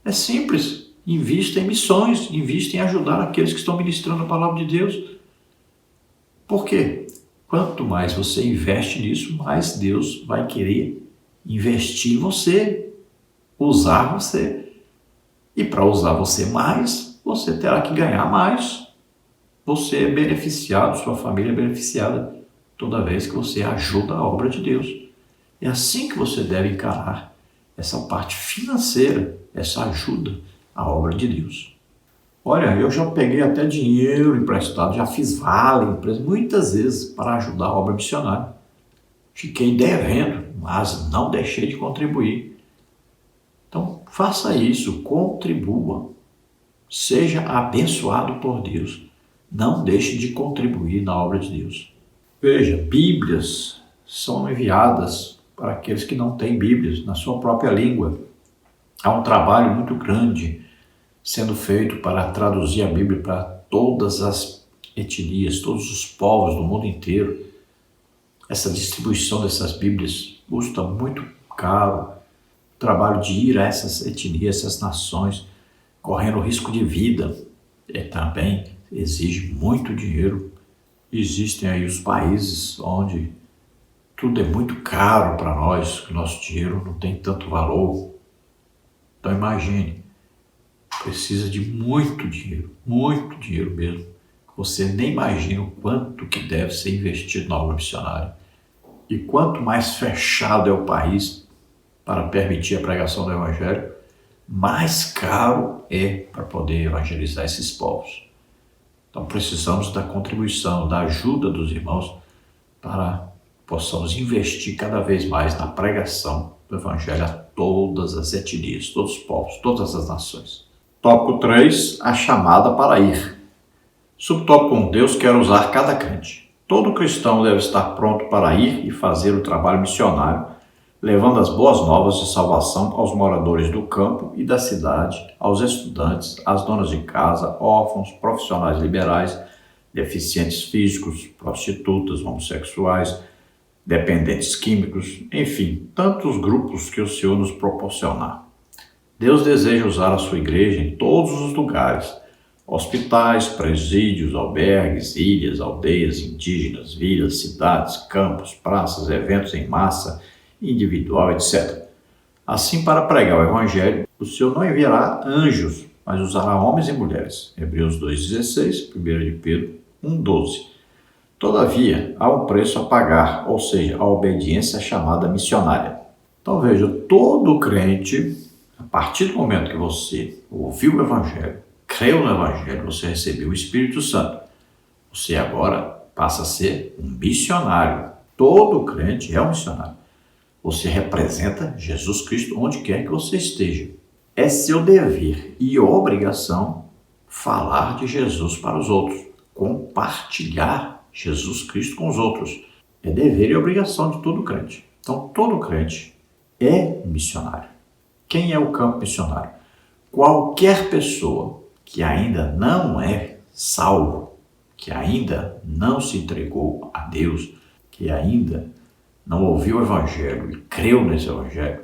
É simples. Invista em missões, invista em ajudar aqueles que estão ministrando a palavra de Deus. Por quê? Quanto mais você investe nisso, mais Deus vai querer investir em você, usar você. E para usar você mais, você terá que ganhar mais. Você é beneficiado, sua família é beneficiada toda vez que você ajuda a obra de Deus. É assim que você deve encarar essa parte financeira, essa ajuda à obra de Deus. Olha, eu já peguei até dinheiro emprestado, já fiz vale muitas vezes para ajudar a obra missionária. Fiquei devendo, mas não deixei de contribuir. Então, faça isso, contribua. Seja abençoado por Deus. Não deixe de contribuir na obra de Deus. Veja, Bíblias são enviadas para aqueles que não têm Bíblias na sua própria língua. Há um trabalho muito grande sendo feito para traduzir a Bíblia para todas as etnias, todos os povos do mundo inteiro. Essa distribuição dessas Bíblias custa muito caro. O trabalho de ir a essas etnias, essas nações, correndo risco de vida, também exige muito dinheiro. Existem aí os países onde tudo é muito caro para nós, que o nosso dinheiro não tem tanto valor. Então imagine, precisa de muito dinheiro mesmo. Você nem imagina o quanto que deve ser investido na obra missionária. E quanto mais fechado é o país para permitir a pregação do Evangelho, mais caro é para poder evangelizar esses povos. Então precisamos da contribuição, da ajuda dos irmãos para possamos investir cada vez mais na pregação do Evangelho a todas as etnias, todos os povos, todas as nações. Tópico 3, a chamada para ir. Subtópico 1, Deus quer usar cada crente. Todo cristão deve estar pronto para ir e fazer o trabalho missionário, levando as boas novas de salvação aos moradores do campo e da cidade, aos estudantes, às donas de casa, órfãos, profissionais liberais, deficientes físicos, prostitutas, homossexuais, dependentes químicos, enfim, tantos grupos que o Senhor nos proporcionar. Deus deseja usar a sua igreja em todos os lugares: hospitais, presídios, albergues, ilhas, aldeias indígenas, vilas, cidades, campos, praças, eventos em massa, individual, etc. Assim, para pregar o Evangelho, o Senhor não enviará anjos, mas usará homens e mulheres. Hebreus 2,16, 1 de Pedro 1,12. Todavia, há um preço a pagar, ou seja, a obediência chamada missionária. Então veja, todo crente, a partir do momento que você ouviu o Evangelho, creu no Evangelho, você recebeu o Espírito Santo, você agora passa a ser um missionário. Todo crente é um missionário. Você representa Jesus Cristo onde quer que você esteja. É seu dever e obrigação falar de Jesus para os outros, compartilhar Jesus Cristo com os outros. É dever e obrigação de todo crente. Então, todo crente é um missionário. Quem é o campo missionário? Qualquer pessoa que ainda não é salvo, que ainda não se entregou a Deus, que ainda não ouviu o Evangelho e creu nesse Evangelho,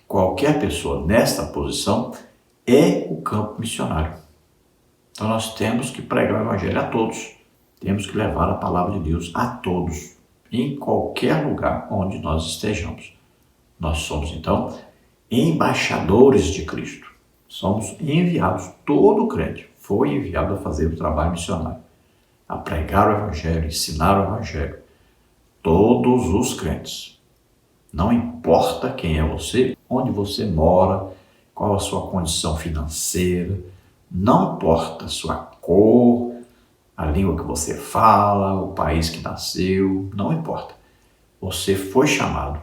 qualquer pessoa nesta posição é o campo missionário. Então nós temos que pregar o Evangelho a todos, temos que levar a palavra de Deus a todos, em qualquer lugar onde nós estejamos. Nós somos então embaixadores de Cristo, somos enviados, todo crente foi enviado a fazer o trabalho missionário, a pregar o Evangelho, ensinar o Evangelho. Todos os crentes. Não importa quem é você, onde você mora, qual a sua condição financeira, não importa a sua cor, a língua que você fala, o país que nasceu, não importa. Você foi chamado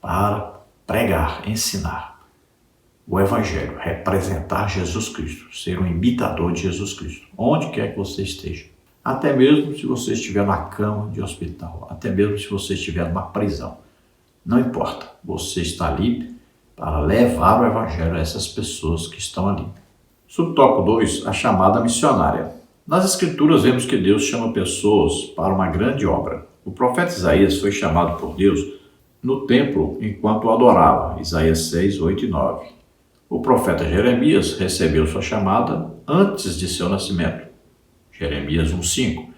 para pregar, ensinar o Evangelho, representar Jesus Cristo, ser um imitador de Jesus Cristo, onde quer que você esteja. Até mesmo se você estiver na cama de hospital, até mesmo se você estiver numa prisão. Não importa, você está ali para levar o Evangelho a essas pessoas que estão ali. Subtópico 2, a chamada missionária. Nas Escrituras vemos que Deus chama pessoas para uma grande obra. O profeta Isaías foi chamado por Deus no templo enquanto o adorava, Isaías 6, 8 e 9. O profeta Jeremias recebeu sua chamada antes de seu nascimento, Jeremias 1,5.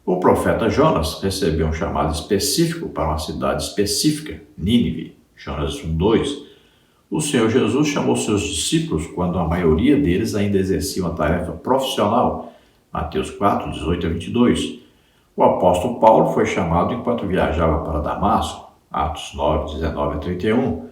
O profeta Jonas recebeu um chamado específico para uma cidade específica, Nínive, Jonas 1,2. O Senhor Jesus chamou seus discípulos quando a maioria deles ainda exercia uma tarefa profissional, Mateus 4, 18 a 22. O apóstolo Paulo foi chamado enquanto viajava para Damasco, Atos 9, 19 a 31.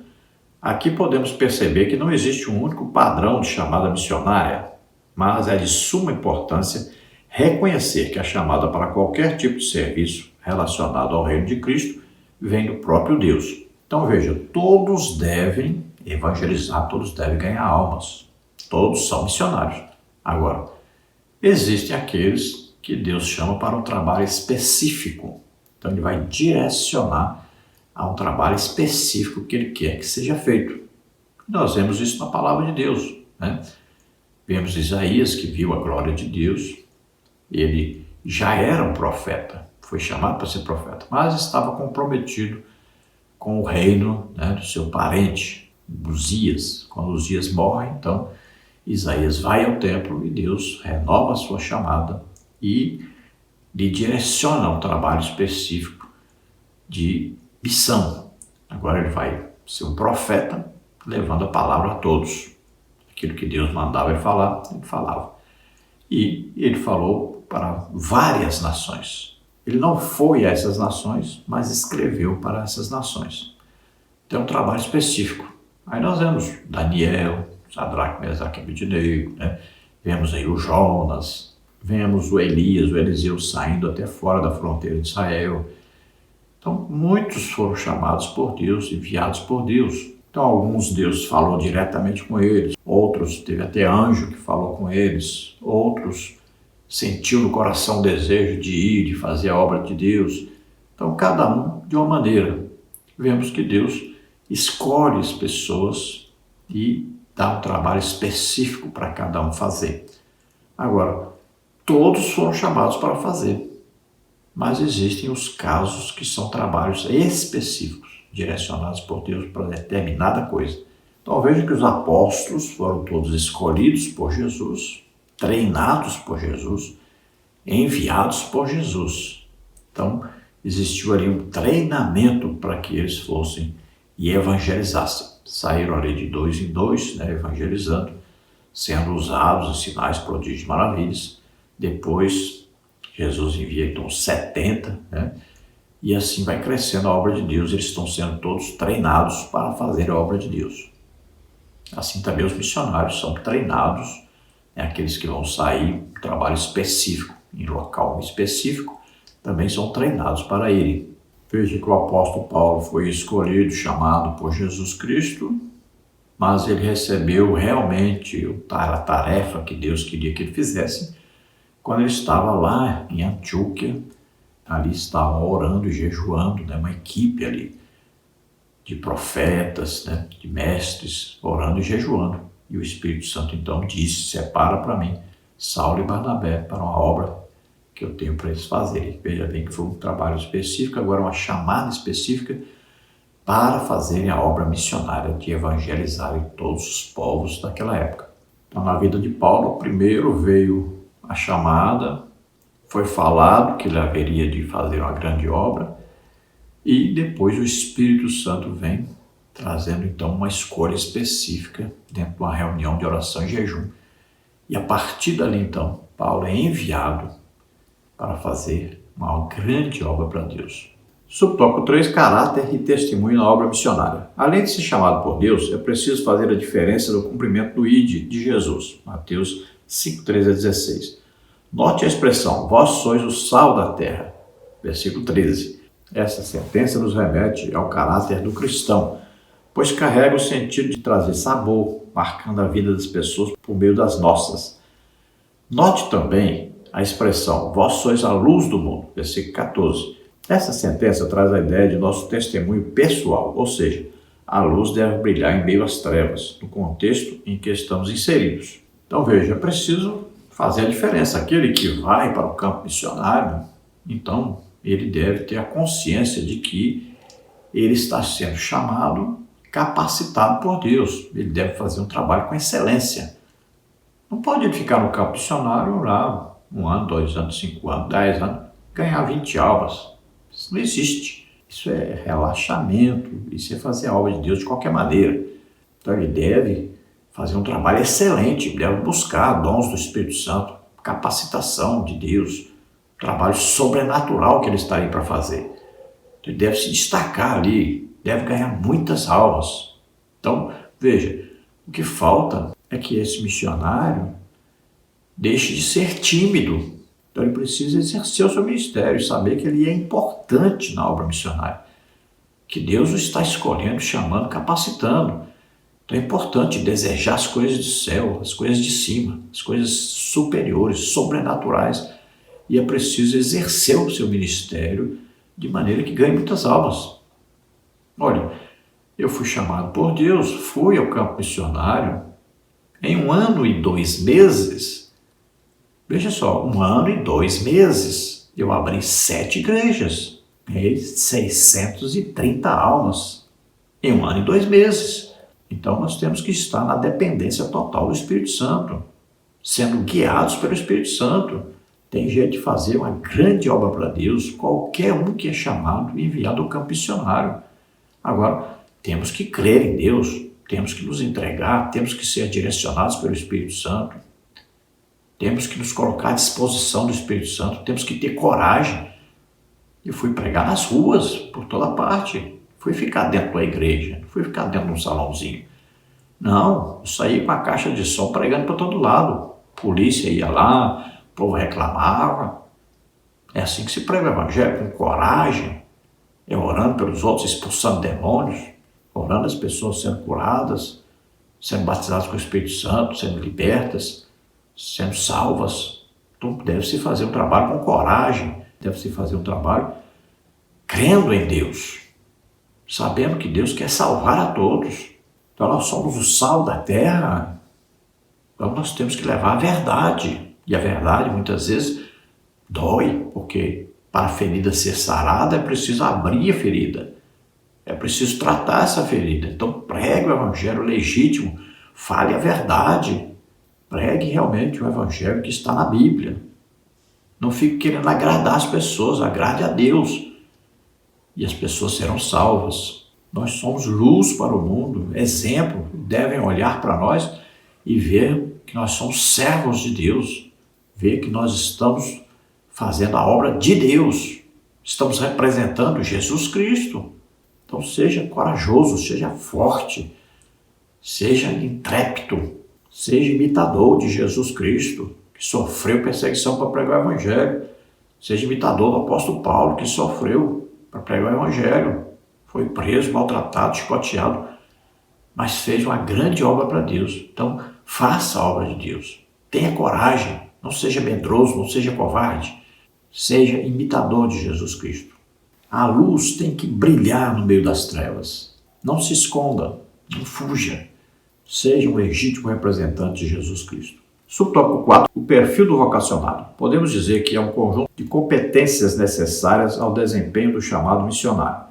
Aqui podemos perceber que não existe um único padrão de chamada missionária, mas é de suma importância reconhecer que a chamada para qualquer tipo de serviço relacionado ao reino de Cristo vem do próprio Deus. Então veja, todos devem evangelizar, todos devem ganhar almas, todos são missionários. Agora, existem aqueles que Deus chama para um trabalho específico, então ele vai direcionar a um trabalho específico que ele quer que seja feito. Nós vemos isso na palavra de Deus, né? Vemos Isaías que viu a glória de Deus. Ele já era um profeta, foi chamado para ser profeta, mas estava comprometido com o reino, né, do seu parente, Uzias. Quando Uzias morre, então Isaías vai ao templo e Deus renova a sua chamada e lhe direciona um trabalho específico de missão. Agora ele vai ser um profeta, levando a palavra a todos. Aquilo que Deus mandava ele falar, ele falava. E ele falou para várias nações. Ele não foi a essas nações, mas escreveu para essas nações. Tem um trabalho específico. Aí nós vemos Daniel, Sadraque, Mesaque e Abednego, né? Vemos aí o Jonas, Vemos o Elias, o Eliseu saindo até fora da fronteira de Israel. Então, muitos foram chamados por Deus, enviados por Deus. Então, alguns Deus falou diretamente com eles, outros teve até anjo que falou com eles, outros sentiu no coração o desejo de ir, de fazer a obra de Deus. Então, cada um de uma maneira. Vemos que Deus escolhe as pessoas e dá um trabalho específico para cada um fazer. Agora, todos foram chamados para fazer, mas existem os casos que são trabalhos específicos, direcionados por Deus para determinada coisa. Então veja que os apóstolos foram todos escolhidos por Jesus, treinados por Jesus, enviados por Jesus. Então existiu ali um treinamento para que eles fossem e evangelizassem. Saíram ali de 2 em 2, evangelizando, sendo usados em sinais, prodígios e maravilhas. Depois Jesus envia então 70, e assim vai crescendo a obra de Deus. Eles estão sendo todos treinados para fazer a obra de Deus. Assim também os missionários são treinados, aqueles que vão sair um trabalho específico, em local específico, também são treinados para irem. Veja que o apóstolo Paulo foi escolhido, chamado por Jesus Cristo, mas ele recebeu realmente a tarefa que Deus queria que ele fizesse quando ele estava lá em Antioquia. Ali estavam orando e jejuando, uma equipe ali de profetas, de mestres, orando e jejuando. E o Espírito Santo então disse: separa para mim Saulo e Barnabé para uma obra que eu tenho para eles fazerem. Veja bem que foi um trabalho específico, agora uma chamada específica para fazerem a obra missionária de evangelizarem todos os povos daquela época. Então, na vida de Paulo, primeiro veio a chamada, foi falado que ele haveria de fazer uma grande obra, e depois o Espírito Santo vem trazendo então uma escolha específica dentro de uma reunião de oração e jejum. E a partir dali então, Paulo é enviado para fazer uma grande obra para Deus. Subtópico 3, caráter e testemunho na obra missionária. Além de ser chamado por Deus, é preciso fazer a diferença do cumprimento do ID de Jesus. Mateus 5, 13 a 16. Note a expressão: vós sois o sal da terra. Versículo 13. Essa sentença nos remete ao caráter do cristão, pois carrega o sentido de trazer sabor, marcando a vida das pessoas por meio das nossas. Note também a expressão: vós sois a luz do mundo. Versículo 14. Essa sentença traz a ideia de nosso testemunho pessoal, ou seja, a luz deve brilhar em meio às trevas, no contexto em que estamos inseridos. Então veja, é preciso fazer a diferença. Aquele que vai para o campo missionário, então ele deve ter a consciência de que ele está sendo chamado, capacitado por Deus. Ele deve fazer um trabalho com excelência. Não pode ele ficar no campo missionário lá 1 ano, 2 anos, 5 anos, 10 anos, ganhar 20 almas. Isso não existe. Isso é relaxamento, isso é fazer a obra de Deus de qualquer maneira. Então ele deve fazer um trabalho excelente, deve buscar dons do Espírito Santo, capacitação de Deus, trabalho sobrenatural que ele está aí para fazer. Ele deve se destacar ali, deve ganhar muitas almas. Então, veja, o que falta é que esse missionário deixe de ser tímido. Então ele precisa exercer o seu ministério, saber que ele é importante na obra missionária, que Deus o está escolhendo, chamando, capacitando. Então é importante desejar as coisas do céu, as coisas de cima, as coisas superiores, sobrenaturais, e é preciso exercer o seu ministério de maneira que ganhe muitas almas. Olha, eu fui chamado por Deus, fui ao campo missionário, em 1 ano e 2 meses, veja só, 1 ano e 2 meses, eu abri 7 igrejas, ganhei 630 almas, em 1 ano e 2 meses. Então nós temos que estar na dependência total do Espírito Santo, sendo guiados pelo Espírito Santo. Tem jeito de fazer uma grande obra para Deus, qualquer um que é chamado e enviado ao campo missionário. Agora, temos que crer em Deus, temos que nos entregar, temos que ser direcionados pelo Espírito Santo, temos que nos colocar à disposição do Espírito Santo, temos que ter coragem. Eu fui pregar nas ruas, por toda parte, fui ficar dentro da igreja, não fui ficar dentro de um salãozinho. Não, eu saí com a caixa de som pregando para todo lado. Polícia ia lá, povo reclamava. É assim que se prega o evangelho, com coragem, é orando pelos outros, expulsando demônios, orando as pessoas sendo curadas, sendo batizadas com o Espírito Santo, sendo libertas, sendo salvas. Então deve-se fazer um trabalho com coragem, deve-se fazer um trabalho crendo em Deus, sabendo que Deus quer salvar a todos. Então nós somos o sal da terra, então nós temos que levar a verdade. E a verdade muitas vezes dói, porque para a ferida ser sarada é preciso abrir a ferida, é preciso tratar essa ferida. Então pregue o evangelho legítimo, fale a verdade, pregue realmente o evangelho que está na Bíblia. Não fique querendo agradar as pessoas, agrade a Deus e as pessoas serão salvas. Nós somos luz para o mundo, exemplo, devem olhar para nós e ver que nós somos servos de Deus, ver que nós estamos fazendo a obra de Deus, estamos representando Jesus Cristo. Então seja corajoso, seja forte, seja intrépido, seja imitador de Jesus Cristo, que sofreu perseguição para pregar o evangelho. Seja imitador do apóstolo Paulo, que sofreu para pregar o evangelho. Foi preso, maltratado, chicoteado, mas fez uma grande obra para Deus. Então faça a obra de Deus. Tenha coragem, não seja medroso, não seja covarde. Seja imitador de Jesus Cristo. A luz tem que brilhar no meio das trevas. Não se esconda, não fuja. Seja um legítimo representante de Jesus Cristo. Subtópico 4. O perfil do vocacionado. Podemos dizer que é um conjunto de competências necessárias ao desempenho do chamado missionário.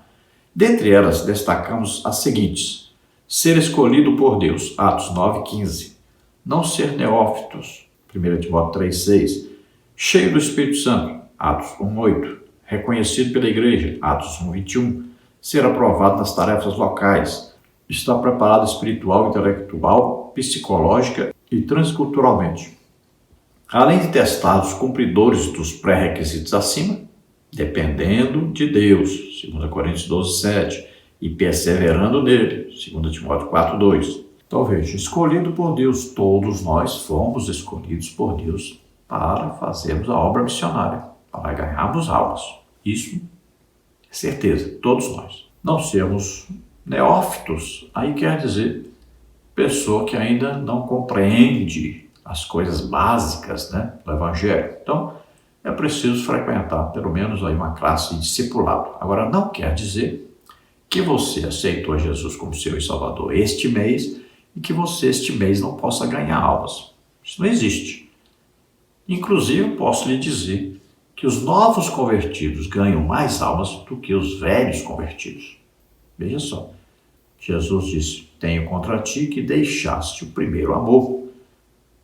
Dentre elas, destacamos as seguintes. Ser escolhido por Deus, Atos 9:15. Não ser neófitos, 1 Timóteo 3:6. Cheio do Espírito Santo, Atos 1:8. Reconhecido pela igreja, Atos 1:21. Ser aprovado nas tarefas locais. Estar preparado espiritual, intelectual, psicológica e transculturalmente. Além de testados cumpridores dos pré-requisitos acima, dependendo de Deus, 2 Coríntios 12:7, e perseverando nele, 2 Timóteo 4:2. Então veja, escolhido por Deus, todos nós fomos escolhidos por Deus para fazermos a obra missionária, para ganharmos almas. Isso é certeza, todos nós. Não sermos neófitos, aí quer dizer pessoa que ainda não compreende as coisas básicas, do evangelho. Então, é preciso frequentar pelo menos aí uma classe de discipulado. Agora, não quer dizer que você aceitou Jesus como seu e Salvador este mês e que você este mês não possa ganhar almas. Isso não existe. Inclusive, posso lhe dizer que os novos convertidos ganham mais almas do que os velhos convertidos. Veja só, Jesus disse, tenho contra ti que deixaste o primeiro amor.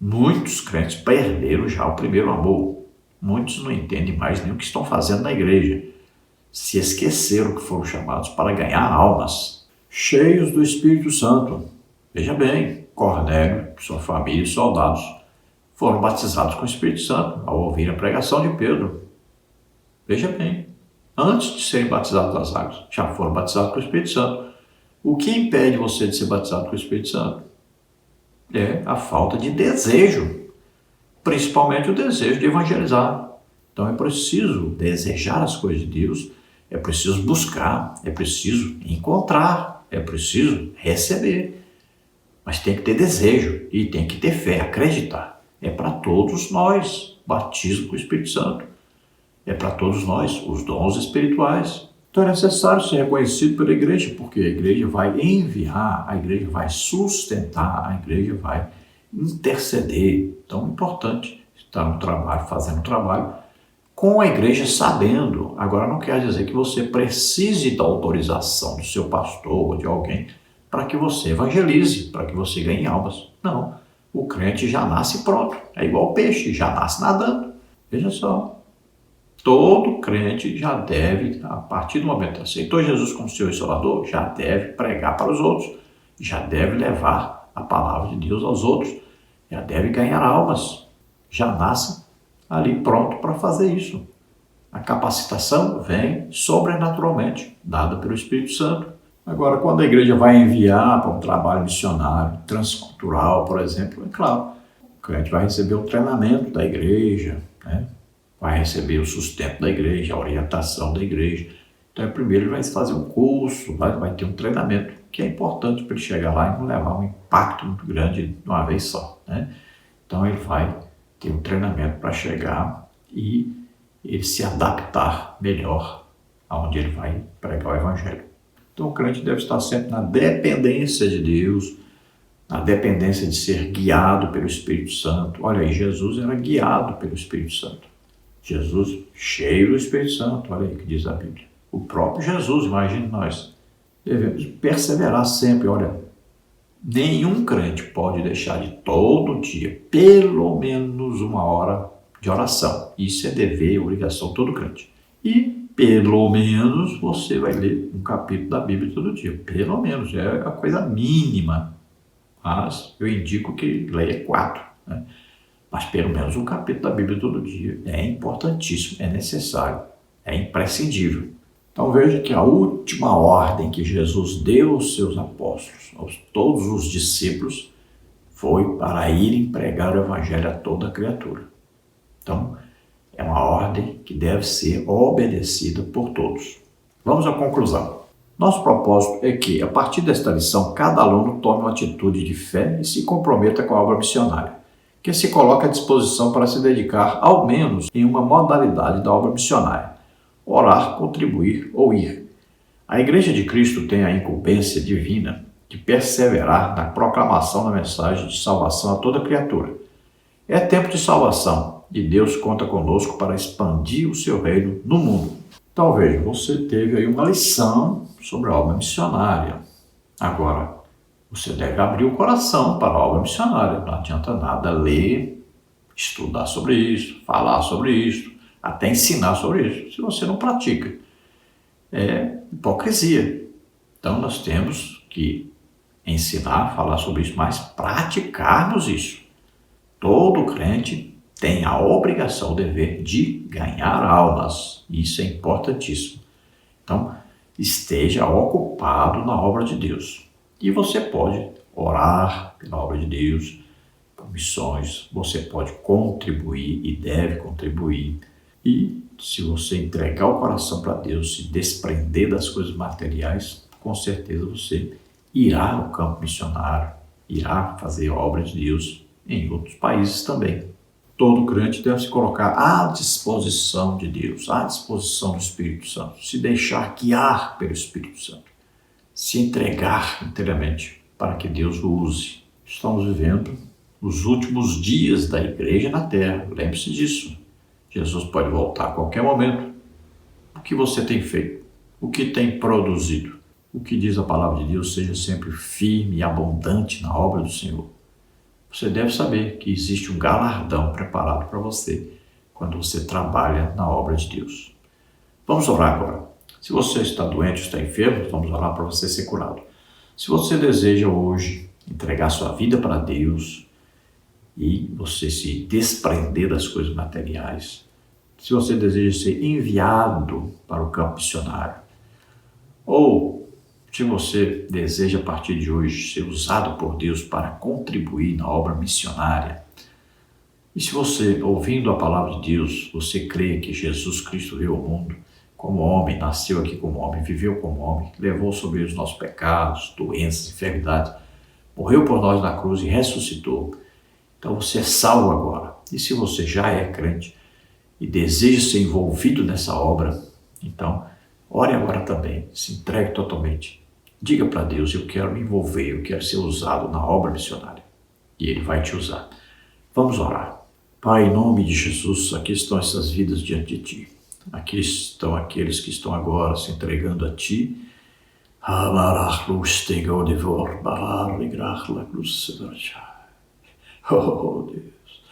Muitos crentes perderam já o primeiro amor. Muitos não entendem mais nem o que estão fazendo na igreja. Se esqueceram que foram chamados para ganhar almas. Cheios do Espírito Santo. Veja bem, Cornélio, sua família e soldados foram batizados com o Espírito Santo ao ouvir a pregação de Pedro. Veja bem, antes de serem batizados das águas, já foram batizados com o Espírito Santo. O que impede você de ser batizado com o Espírito Santo? É a falta de desejo, principalmente o desejo de evangelizar. Então é preciso desejar as coisas de Deus, é preciso buscar, é preciso encontrar, é preciso receber. Mas tem que ter desejo e tem que ter fé, acreditar. É para todos nós, batismo com o Espírito Santo. É para todos nós, os dons espirituais. Então é necessário ser reconhecido pela igreja, porque a igreja vai enviar, a igreja vai sustentar, a igreja vai interceder. Então é importante estar no trabalho, fazendo o trabalho, com a igreja sabendo. Agora não quer dizer que você precise da autorização do seu pastor ou de alguém para que você evangelize, para que você ganhe almas. Não, o crente já nasce pronto, é igual o peixe, já nasce nadando. Veja só. Todo crente já deve, a partir do momento que aceitou Jesus como seu Salvador, já deve pregar para os outros, já deve levar a palavra de Deus aos outros, já deve ganhar almas, já nasce ali pronto para fazer isso. A capacitação vem sobrenaturalmente, dada pelo Espírito Santo. Agora, quando a igreja vai enviar para um trabalho missionário, transcultural, por exemplo, é claro, o crente vai receber um treinamento da igreja, né? Vai receber o sustento da igreja, a orientação da igreja. Então, primeiro ele vai fazer um curso, vai ter um treinamento que é importante para ele chegar lá e não levar um impacto muito grande de uma vez só, né? Então, ele vai ter um treinamento para chegar e ele se adaptar melhor aonde ele vai pregar o evangelho. Então, o crente deve estar sempre na dependência de Deus, na dependência de ser guiado pelo Espírito Santo. Olha aí, Jesus era guiado pelo Espírito Santo. Jesus cheio do Espírito Santo, olha aí o que diz a Bíblia. O próprio Jesus, imagine nós, devemos perseverar sempre. Olha, nenhum crente pode deixar de todo dia, pelo menos 1 hora de oração. Isso é dever, obrigação de todo crente. E pelo menos você vai ler um capítulo da Bíblia todo dia. Pelo menos, é a coisa mínima. Mas eu indico que leia 4, né? Mas pelo menos um capítulo da Bíblia todo dia é importantíssimo, é necessário, é imprescindível. Então veja que a última ordem que Jesus deu aos seus apóstolos, a todos os discípulos, foi para irem pregar o evangelho a toda criatura. Então é uma ordem que deve ser obedecida por todos. Vamos à conclusão. Nosso propósito é que, a partir desta lição, cada aluno tome uma atitude de fé e se comprometa com a obra missionária, que se coloca à disposição para se dedicar, ao menos, em uma modalidade da obra missionária: orar, contribuir ou ir. A Igreja de Cristo tem a incumbência divina de perseverar na proclamação da mensagem de salvação a toda criatura. É tempo de salvação e Deus conta conosco para expandir o seu reino no mundo. Então veja, você teve aí uma lição sobre a obra missionária. Agora, você deve abrir o coração para a obra missionária. Não adianta nada ler, estudar sobre isso, falar sobre isso, até ensinar sobre isso, se você não pratica. É hipocrisia. Então nós temos que ensinar, falar sobre isso, mas praticarmos isso. Todo crente tem a obrigação, o dever de ganhar almas. Isso é importantíssimo. Então, esteja ocupado na obra de Deus. E você pode orar pela obra de Deus, por missões, você pode contribuir e deve contribuir. E se você entregar o coração para Deus, se desprender das coisas materiais, com certeza você irá ao campo missionário, irá fazer a obra de Deus em outros países também. Todo crente deve se colocar à disposição de Deus, à disposição do Espírito Santo, se deixar guiar pelo Espírito Santo, se entregar inteiramente para que Deus o use. Estamos vivendo os últimos dias da igreja na terra, lembre-se disso. Jesus pode voltar a qualquer momento. O que você tem feito? O que tem produzido? O que diz a palavra de Deus: seja sempre firme e abundante na obra do Senhor. Você deve saber que existe um galardão preparado para você quando você trabalha na obra de Deus. Vamos orar agora. Se você está doente, está enfermo, vamos orar para você ser curado. Se você deseja hoje entregar sua vida para Deus e você se desprender das coisas materiais, se você deseja ser enviado para o campo missionário, ou se você deseja a partir de hoje ser usado por Deus para contribuir na obra missionária, e se você, ouvindo a palavra de Deus, você crê que Jesus Cristo veio ao mundo como homem, nasceu aqui como homem, viveu como homem, levou sobre os nossos pecados, doenças, enfermidades, morreu por nós na cruz e ressuscitou. Então você é salvo agora. E se você já é crente e deseja ser envolvido nessa obra, então ore agora também, se entregue totalmente. Diga para Deus: eu quero me envolver, eu quero ser usado na obra missionária. E Ele vai te usar. Vamos orar. Pai, em nome de Jesus, aqui estão essas vidas diante de Ti. Aqui estão aqueles que estão agora se entregando a Ti. Oh, Deus.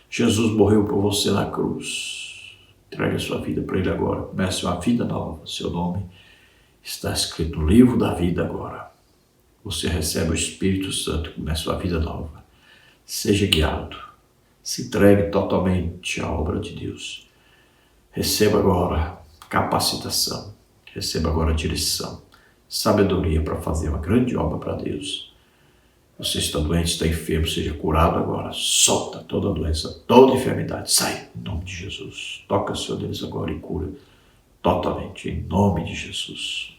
Jesus morreu por você na cruz. Entregue a sua vida para Ele agora. Comece uma vida nova. Seu nome está escrito no livro da vida agora. Você recebe o Espírito Santo, começa uma vida nova. Seja guiado. Se entregue totalmente à obra de Deus. Receba agora capacitação. Receba agora direção. Sabedoria para fazer uma grande obra para Deus. Você está doente, está enfermo, seja curado agora. Solta toda doença, toda enfermidade. Sai, em nome de Jesus. Toca, Senhor Deus, agora e cura totalmente, em nome de Jesus.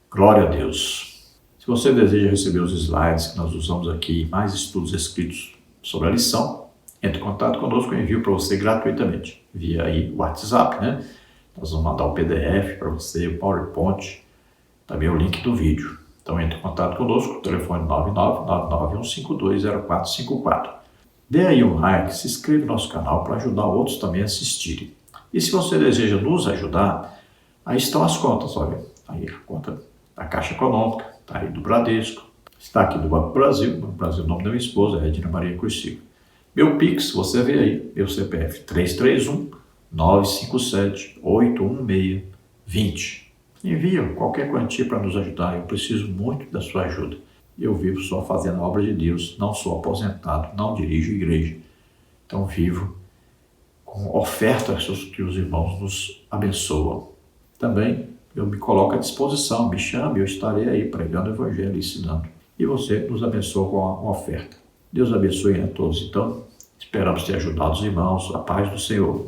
Glória a Deus. Se você deseja receber os slides que nós usamos aqui, mais estudos escritos sobre a lição, entre em contato conosco, eu envio para você gratuitamente, via aí o WhatsApp, né? Nós vamos mandar o PDF para você, o PowerPoint, também o link do vídeo. Então entre em contato conosco, telefone 99991520454. Dê aí um like, se inscreva no nosso canal para ajudar outros também a assistirem. E se você deseja nos ajudar, aí estão as contas, olha, aí a conta da Caixa Econômica, está aí do Bradesco, está aqui do Banco Brasil, o nome da minha esposa é Edna Maria Cursivo. Meu Pix, você vê aí, meu CPF 331-957-816-20. Envia qualquer quantia para nos ajudar, eu preciso muito da sua ajuda. Eu vivo só fazendo a obra de Deus, não sou aposentado, não dirijo igreja. Então vivo com ofertas que os irmãos nos abençoam. Também eu me coloco à disposição, me chame, eu estarei aí pregando o Evangelho e ensinando. E você nos abençoa com a oferta. Deus abençoe a todos. Então, esperamos ter ajudado os irmãos. A paz do Senhor.